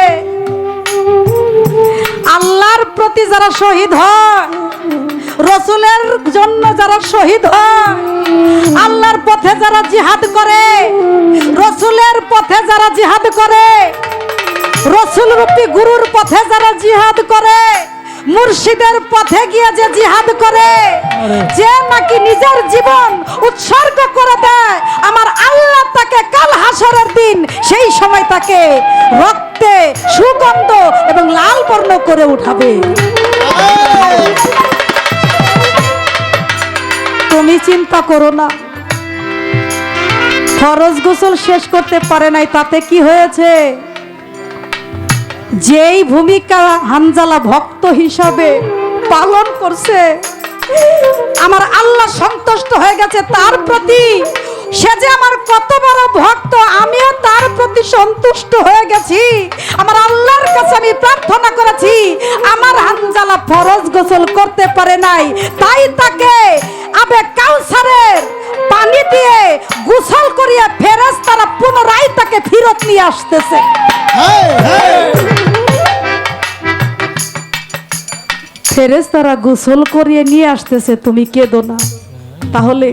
আল্লাহর প্রতি যারা শহীদ হয়, রসুলের জন্য যারা শহীদ হয়, আল্লাহর পথে যারা জিহাদ করে, রসুলের পথে যারা জিহাদ করে, রসুল রূপী গুরুর পথে যারা জিহাদ করে, মুর্শিদের পথে গিয়ে যে জিহাদ করে, যে নাকি নিজের জীবন উৎসর্গ করে দেয়, আমার আল্লাহ তাকে কাল হাসরের দিন সেই সময় তাকে রক্তে সুগন্ধ এবং লাল বর্ণ করে উঠাবে। তুমি চিন্তা করো না, ফরজ গোসল শেষ করতে পারে নাই, তাতে কি হয়েছে? যেই ভূমিকা হানজালা ভক্ত হিসাবে পালন করছে, আমার আল্লাহ সন্তুষ্ট হয়ে গেছে তার প্রতি। সে যে আমার কত বড় ভক্ত, আমিও তার প্রতি সন্তুষ্ট হয়ে গেছি। আমার আল্লাহর কাছে আমি প্রার্থনা করেছি, আমার হানজালা ফরজ গোসল করতে পারে নাই, তাই তাকে আবে কাউসারের পানি দিয়ে গোসল করিয়ে ফেরেশতারা পুনরায় তাকে ফিরত নিয়ে আসতেছে। ফেরেশতারা গোসল করিয়ে নিয়ে আসতেছে, তুমি কেঁদো না। তাহলে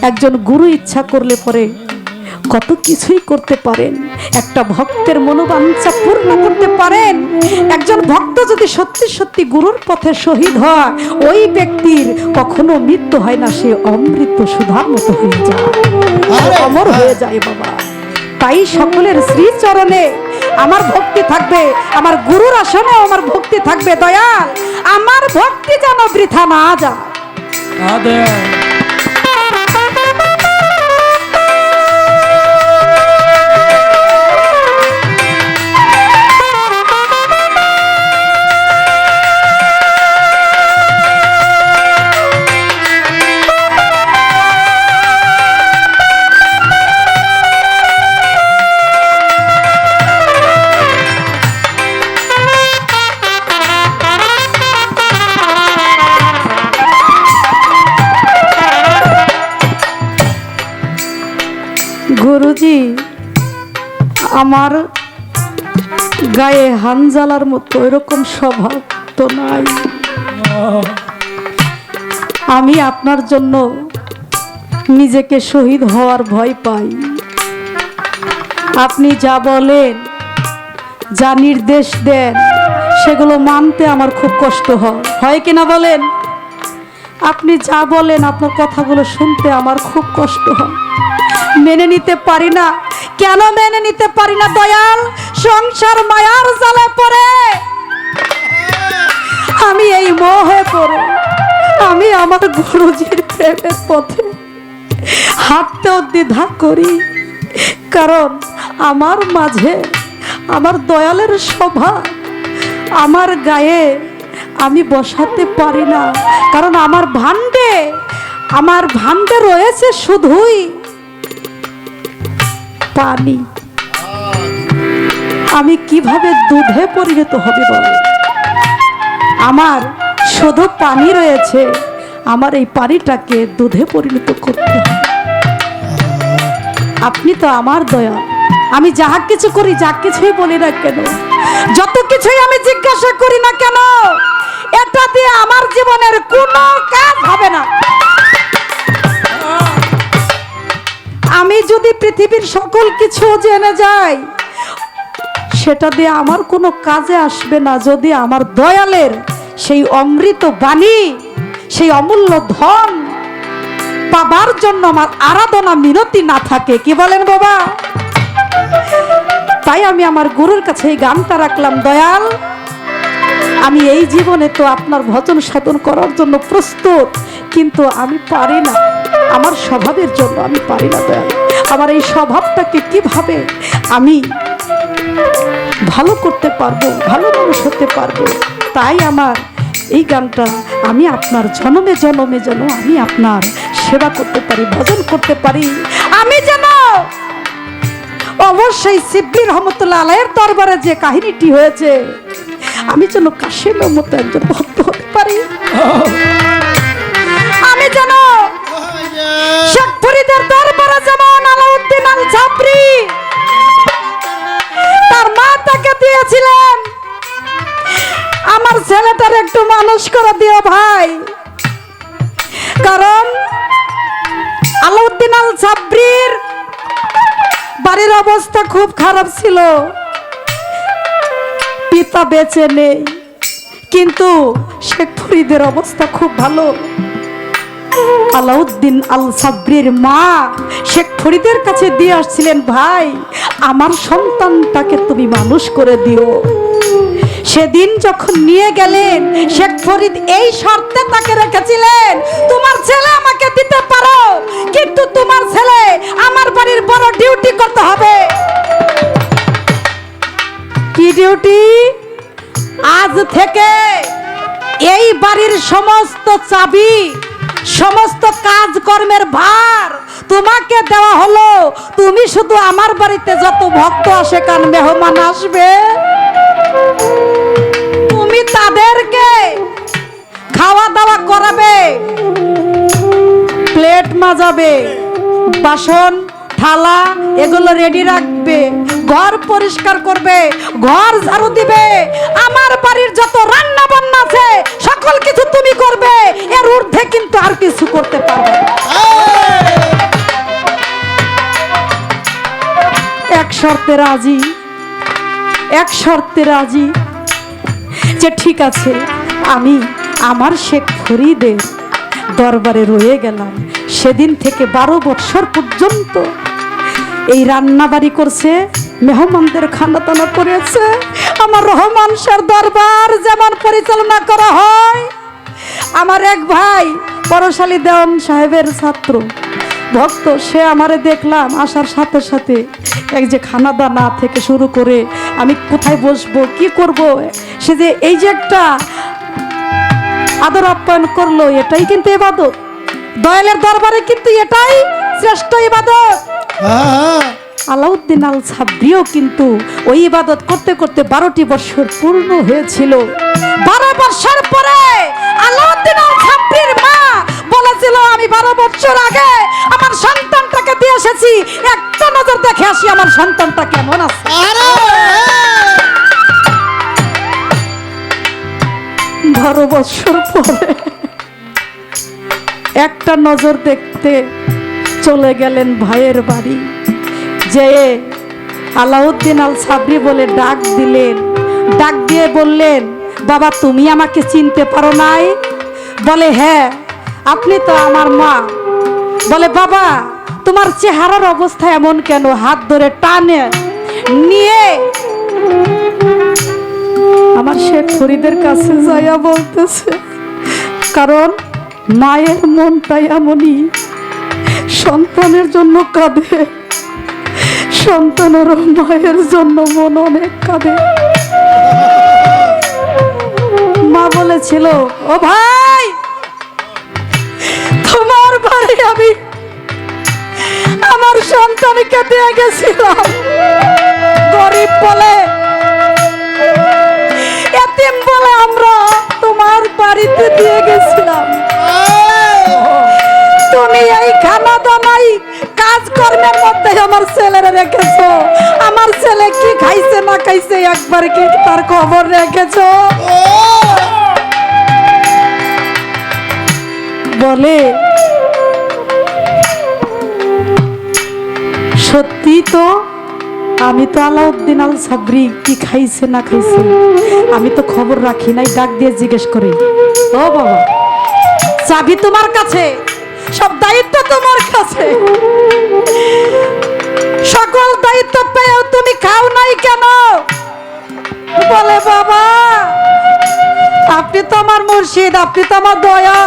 একজন গুরু ইচ্ছা করলে পরে কত কিছুই করতে পারেন, একটা ভক্তের মনোবাঞ্ছা পূর্ণ করতে পারেন। একজন ভক্ত যদি সত্যি সত্যি গুরুর পথে শহীদ হয়, ওই ব্যক্তির কখনো মৃত্যু হয় না, সে অমৃত সুধার মতো হয়ে যায়, অমর হয়ে যায় বাবা। তাই সকলের শ্রীচরণে আমার ভক্তি থাকবে, আমার গুরুর আসনে আমার ভক্তি থাকবে। দয়াল, আমার ভক্তি যেন বৃথা না যায়। গুরুজি, আমার গায়ে হানজালার মতো এরকম স্বভাব তো নাই। আমি আপনার জন্য নিজেকে শহীদ হওয়ার ভয় পাই। আপনি যা বলেন, যা নির্দেশ দেন, সেগুলো মানতে আমার খুব কষ্ট হয় কিনা বলেন? আপনি যা বলেন, আপনার কথাগুলো শুনতে আমার খুব কষ্ট হয়, মেনে নিতে পারি না। কেন মেনে নিতে পারি না দয়াল? সংসার মায়ার জালে পড়ে আমি এই মোহে পড়ে আমি আমার গুরুজির প্রেমের পথে হাঁটতেও দ্বিধা করি, কারণ আমার মাঝে আমার দয়ালের স্বভাব আমার গায়ে আমি বসাতে পারি না, কারণ আমার ভাণ্ডে রয়েছে শুধুই পানি। আমি কিভাবে দুধে পরিণত হবে বলে? আমার শুধু পানি রয়েছে, আমার এই পানিটাকে দুধে পরিণত করতে হবে। আপনি তো আমার দয়া, আমি যাহা কিছু করি, যা কিছুই বলি না কেন, যত কিছুই আমি জিজ্ঞাসা করি না কেন, এটা দিয়ে আমার জীবনের কোনো কাজ হবে না। আমি যদি পৃথিবীর সকল কিছু জেনে যাই, সেটা দিয়ে আমার কোনো কাজে আসবে না, যদি আমার দয়ালের সেই অমৃত বাণী, সেই অমূল্য ধন পাবার জন্য আমার আরাধনা মিনতি না থাকে, কি বলেন বাবা? তাই আমি আমার গুরুর কাছে এই গানটা রাখলাম, দয়াল আমি এই জীবনে তো আপনার ভজন সাধন করার জন্য প্রস্তুত, কিন্তু আমি পারি না, আমার স্বভাবের জন্য আমি পারি না দয়াল। আমার এই স্বভাবটাকে কিভাবে আমি ভালো করতে পারবো, ভালো মানুষ হতে পারবো, তাই আমার এই গানটা আমি আপনার জনমে জনমে যেন আমি আপনার সেবা করতে পারি, ভজন করতে পারি, আমি যেন অবশ্যই শিবলি রহমতুল্লাহ আলাইহির দরবারে যে কাহিনীটি হয়েছে আমি যেন কাশেমের মতো একজন ভক্ত হতে পারি, আমি যেন শেখ ফরিদের দরবারে যেমন আলাউদ্দিন আল জাবরি তার মা তাকে দিয়েছিলেন, আমার ছেলেটার একটু মানুষ করে দিও ভাই, কারণ আলাউদ্দিন আল জাবরির বাড়ির অবস্থা খুব খারাপ ছিল, পিতা বেঁচে নেই, কিন্তু শেখ ফরিদের অবস্থা খুব ভালো। আলাউদ্দিন আল জাবরির মা শেখ ফরিদের কাছে দিয়ে আসছিলেন, ভাই আমার সন্তানটাকে তুমি মানুষ করে দিও। সেদিন যখন নিয়ে গেলেন শেখ ফরিদ এই শর্তে তাকে রেখেছিলেন, তোমার ছেলে আমাকে দিতে পারো, কিন্তু তোমার ছেলে আমার বাড়ির বড় ডিউটি করতে হবে। কি ডিউটি? আজ থেকে এই বাড়ির সমস্ত চাবি, সমস্ত কাজকর্মের ভার তোমাকে দেওয়া হলো, তুমি শুধু আমার বাড়িতে যত ভক্ত আসে কান মেহমান আসবে তুমি তাদেরকে খাওয়া দাওয়া করাবে, প্লেট মাজাবে, বাসন থালা এগুলো রেডি রাখবে, ঘর পরিষ্কার করবে, ঘর ঝাড়ু দিবে, আমার বাড়ির যত রান্না বান্না আছে সকল কিছু তুমি করবে, এর ঊর্ধ্বে কিন্তু আর কিছু করতে পারবে না। এক শর্তে রাজি, এক শর্তে রাজি যে ঠিক আছে আমি আমার শেখ ফরিদের দরবারে রয়ে গেলাম। সেদিন থেকে 12 বছর পর্যন্ত এই রান্না বাড়ি করছে, মেহমানদের খানা টানা করেছে, আমার রহমান শাহর দরবার যেমন পরিচালনা করা হয়। আমার এক ভাই পরশালী দেওয়ান সাহেবের ছাত্র ভক্ত, সে আমারে দেখলাম আসার সাথে সাথে এক যে খানা দানা থেকে শুরু করে আমি কোথায় বসবো কি করব, সে যে এই যে একটা আদর আপ্যায়ন করলো, এটাই কিন্তু ইবাদত। দয়ালের দরবারে কিন্তু এটাই শ্রেষ্ঠ ইবাদত। আলাউদ্দিন আল জাবরিও কিন্তু ওই ইবাদত করতে করতে 12টি বছর পূর্ণ হয়েছিল। 12 বছর পরে আলাউদ্দিন আল জাবরির মা বলেছিল, আমি 12 বছর আগে আমার সন্তানটাকে দিয়ে এসেছি, একটা নজর দেখে আসি আমার সন্তানটা কেমন আছে। 12 বছর পরে একটা নজর দেখতে চলে গেলেন ভাইয়ের বাড়ি, যে আলাউদ্দিন আল জাবরি বলে ডাক দিলেন, ডাক দিয়ে বললেন, বাবা তুমি আমাকে চিনতে পারো নাই? বলে হ্যাঁ, আপনি তো আমার মা। বলে বাবা তোমার চেহারার অবস্থা এমন কেন? হাত ধরে টানে নিয়ে আমার শেখ ফরিদের কাছে যাইয়া বলতেছে, কারণ মায়ের মনটাই এমনই, সন্তানের জন্য কাঁদে, সন্তানেরও মায়ের জন্য মন অনেক কাঁদে। মা বলেছিল, ও ভাই তোমার বাড়ি আমি আমার সন্তানকে দিয়ে গেছিলাম, গরিব বলে এতিম বলে আমরা তোমার বাড়িতে দিয়ে গেছিলাম, তুমি এই খানা দানাই কাজকর্মের মধ্যে আমার ছেলেরা রেখেছো, আমার ছেলে কি খাইছে না খাইছে একবার কি তার খবর রেখেছো? বলে সত্যি তো আমি তো আলাউদ্দিন আল সাবরি কি খাইছে না খাইছে আমি তো খবর রাখি নাই, ডাক দিয়ে জিজ্ঞেস করি, ও বাবা চাবি তোমার কাছে, সব দায়িত্ব তোমার কাছে, সকল দায়িত্ব পেয়েও তুমি খাও নাই কেন? বলে বাবা আপনি তো আমার মুর্শিদ, আপনি তো আমার দয়া,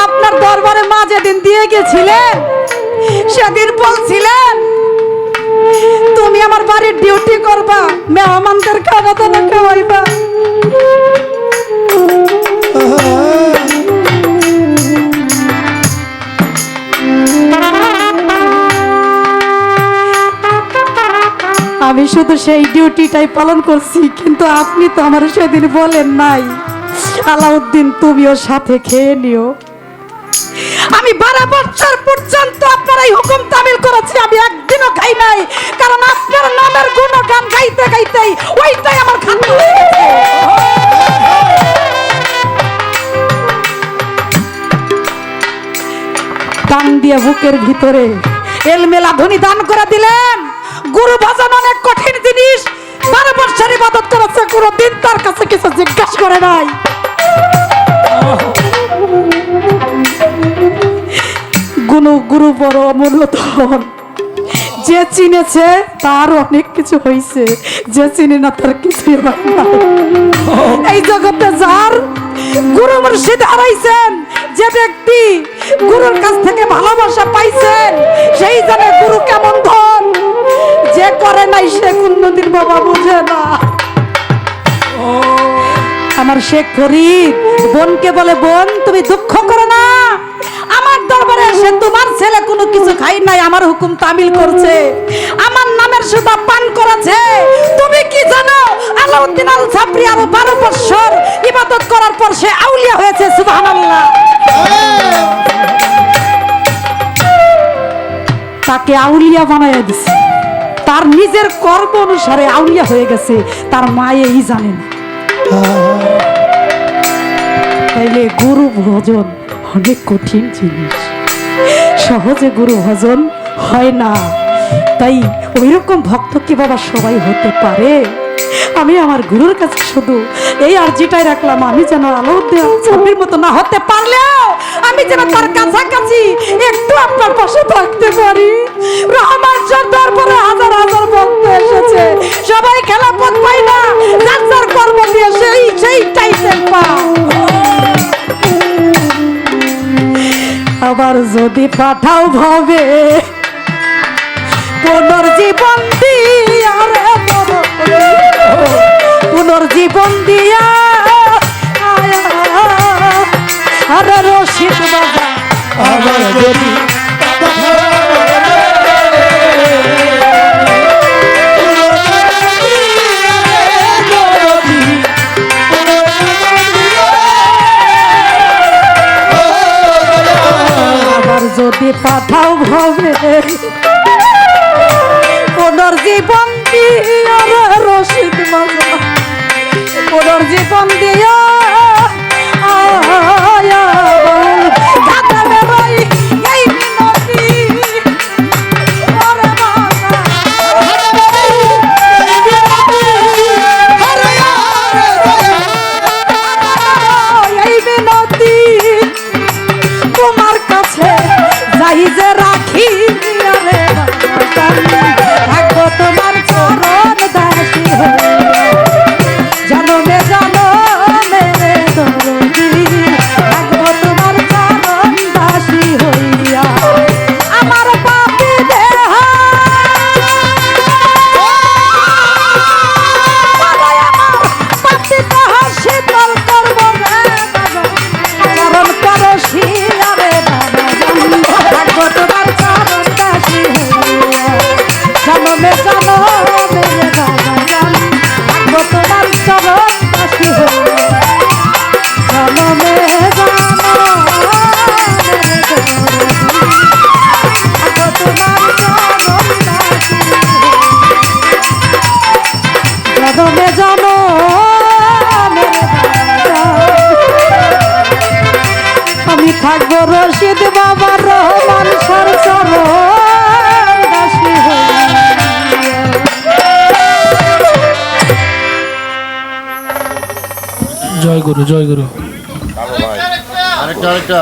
আপনার দরবারে মা যেদিন দিয়ে গেছিলেন সেদিন বলছিলেন তুমি আমার বাড়ির ডিউটি করবা, মেহমানদের খাওয়া দাওয়া খাওয়াইবা। আমি শুধু সেই ডিউটিটাই পালন করছি, কিন্তু আপনি তো আমার সেদিন বলেন নাই আলাউদ্দিন তুমিও সাথে খেয়ে নিও। আমি 12 বছর পর্যন্ত আপনার এই হুকুম তামিল করেছি, আমি একদিনও খাই নাই, কারণ আপনার নামের গুণগান গাইতে গাইতেই ওইটাই আমার খাদ্য হয়ে গেছে। দান দিয়ে বুকের ভিতরে এলমেলা ধ্বনি দান করে দিলেন। গুরু ভজন অনেক কঠিন জিনিস, 12 বছর ইবাদত করেছে, কোনদিন তার কাছে কিছু জিজ্ঞাসা করে নাই। গুরু বড় অমূল্য ধন, যে চিনেছে তার অনেক কিছু হয়েছে, যে চিনে না তার কিছুই হয় না। এই জগতে যার গুরু মুর্শিদ হারাইছেন, যে ব্যক্তি গুরুর কাছ থেকে ভালোবাসা পাইছেন, সেই জানে গুরু কেমন ধন। যে করে নাই সে কোনদিন বাবা বুঝে না। আমার শেখ ফরিদ বোনকে বলে, বোন তুমি দুঃখ করো না, আমার দরবারে এসে তোমার ছেলে কোনো কিছু খাই নাই, আমার হুকুম তামিল করছে, আমার নামের সুতা পান করেছে। তুমি কি জানো আলাউদ্দিন আল সাবরি আরো 12 বছর ইবাদত করার পর সে আউলিয়া হয়েছে। সুবহানাল্লাহ। তাকে আউলিয়া বানাইয়া দিছে, তার নিজের কর্ম অনুসারে আউলিয়া হয়ে গেছে, তার মায়েই জানে না। তাইলে গুরু ভজন অনেক কঠিন জিনিস, সহজে গুরু ভজন হয় না। তাই ওইরকম ভক্ত কি বাবা সবাই হতে পারে? আমি আমার গুরুর কাছে শুধু এই আরজিটাই রাখলাম, আমি যেন আলাউদ্দিন সাবরির মতো না হতে পারলেও আমি যেন তার কাছাকাছি একটু আপনার পাশে থাকতে পারি। রহমান শাহ দরবারে হাজার হাজার ভক্ত এসেছে, সবাই খেলাপথ পায় না, যার যার কর্ম দিয়ে সেই টাইটেল পায়। আবার যদি পাঠাও ভাবে পুনর্জীবন দিয়া, পুনর্জীবন দিয়া আরে রশিদ বাবা, আমার যদি যদি পাঠাও ভাবে পুনর্জীবন দিয়া রশিদ বাবা, পুনর্জীবন দিয়া আমি থাকবো রশিদ বাবার রহমান সরসর দাসী হয়ে। জয় গুরু জয় গুরু আরেকটা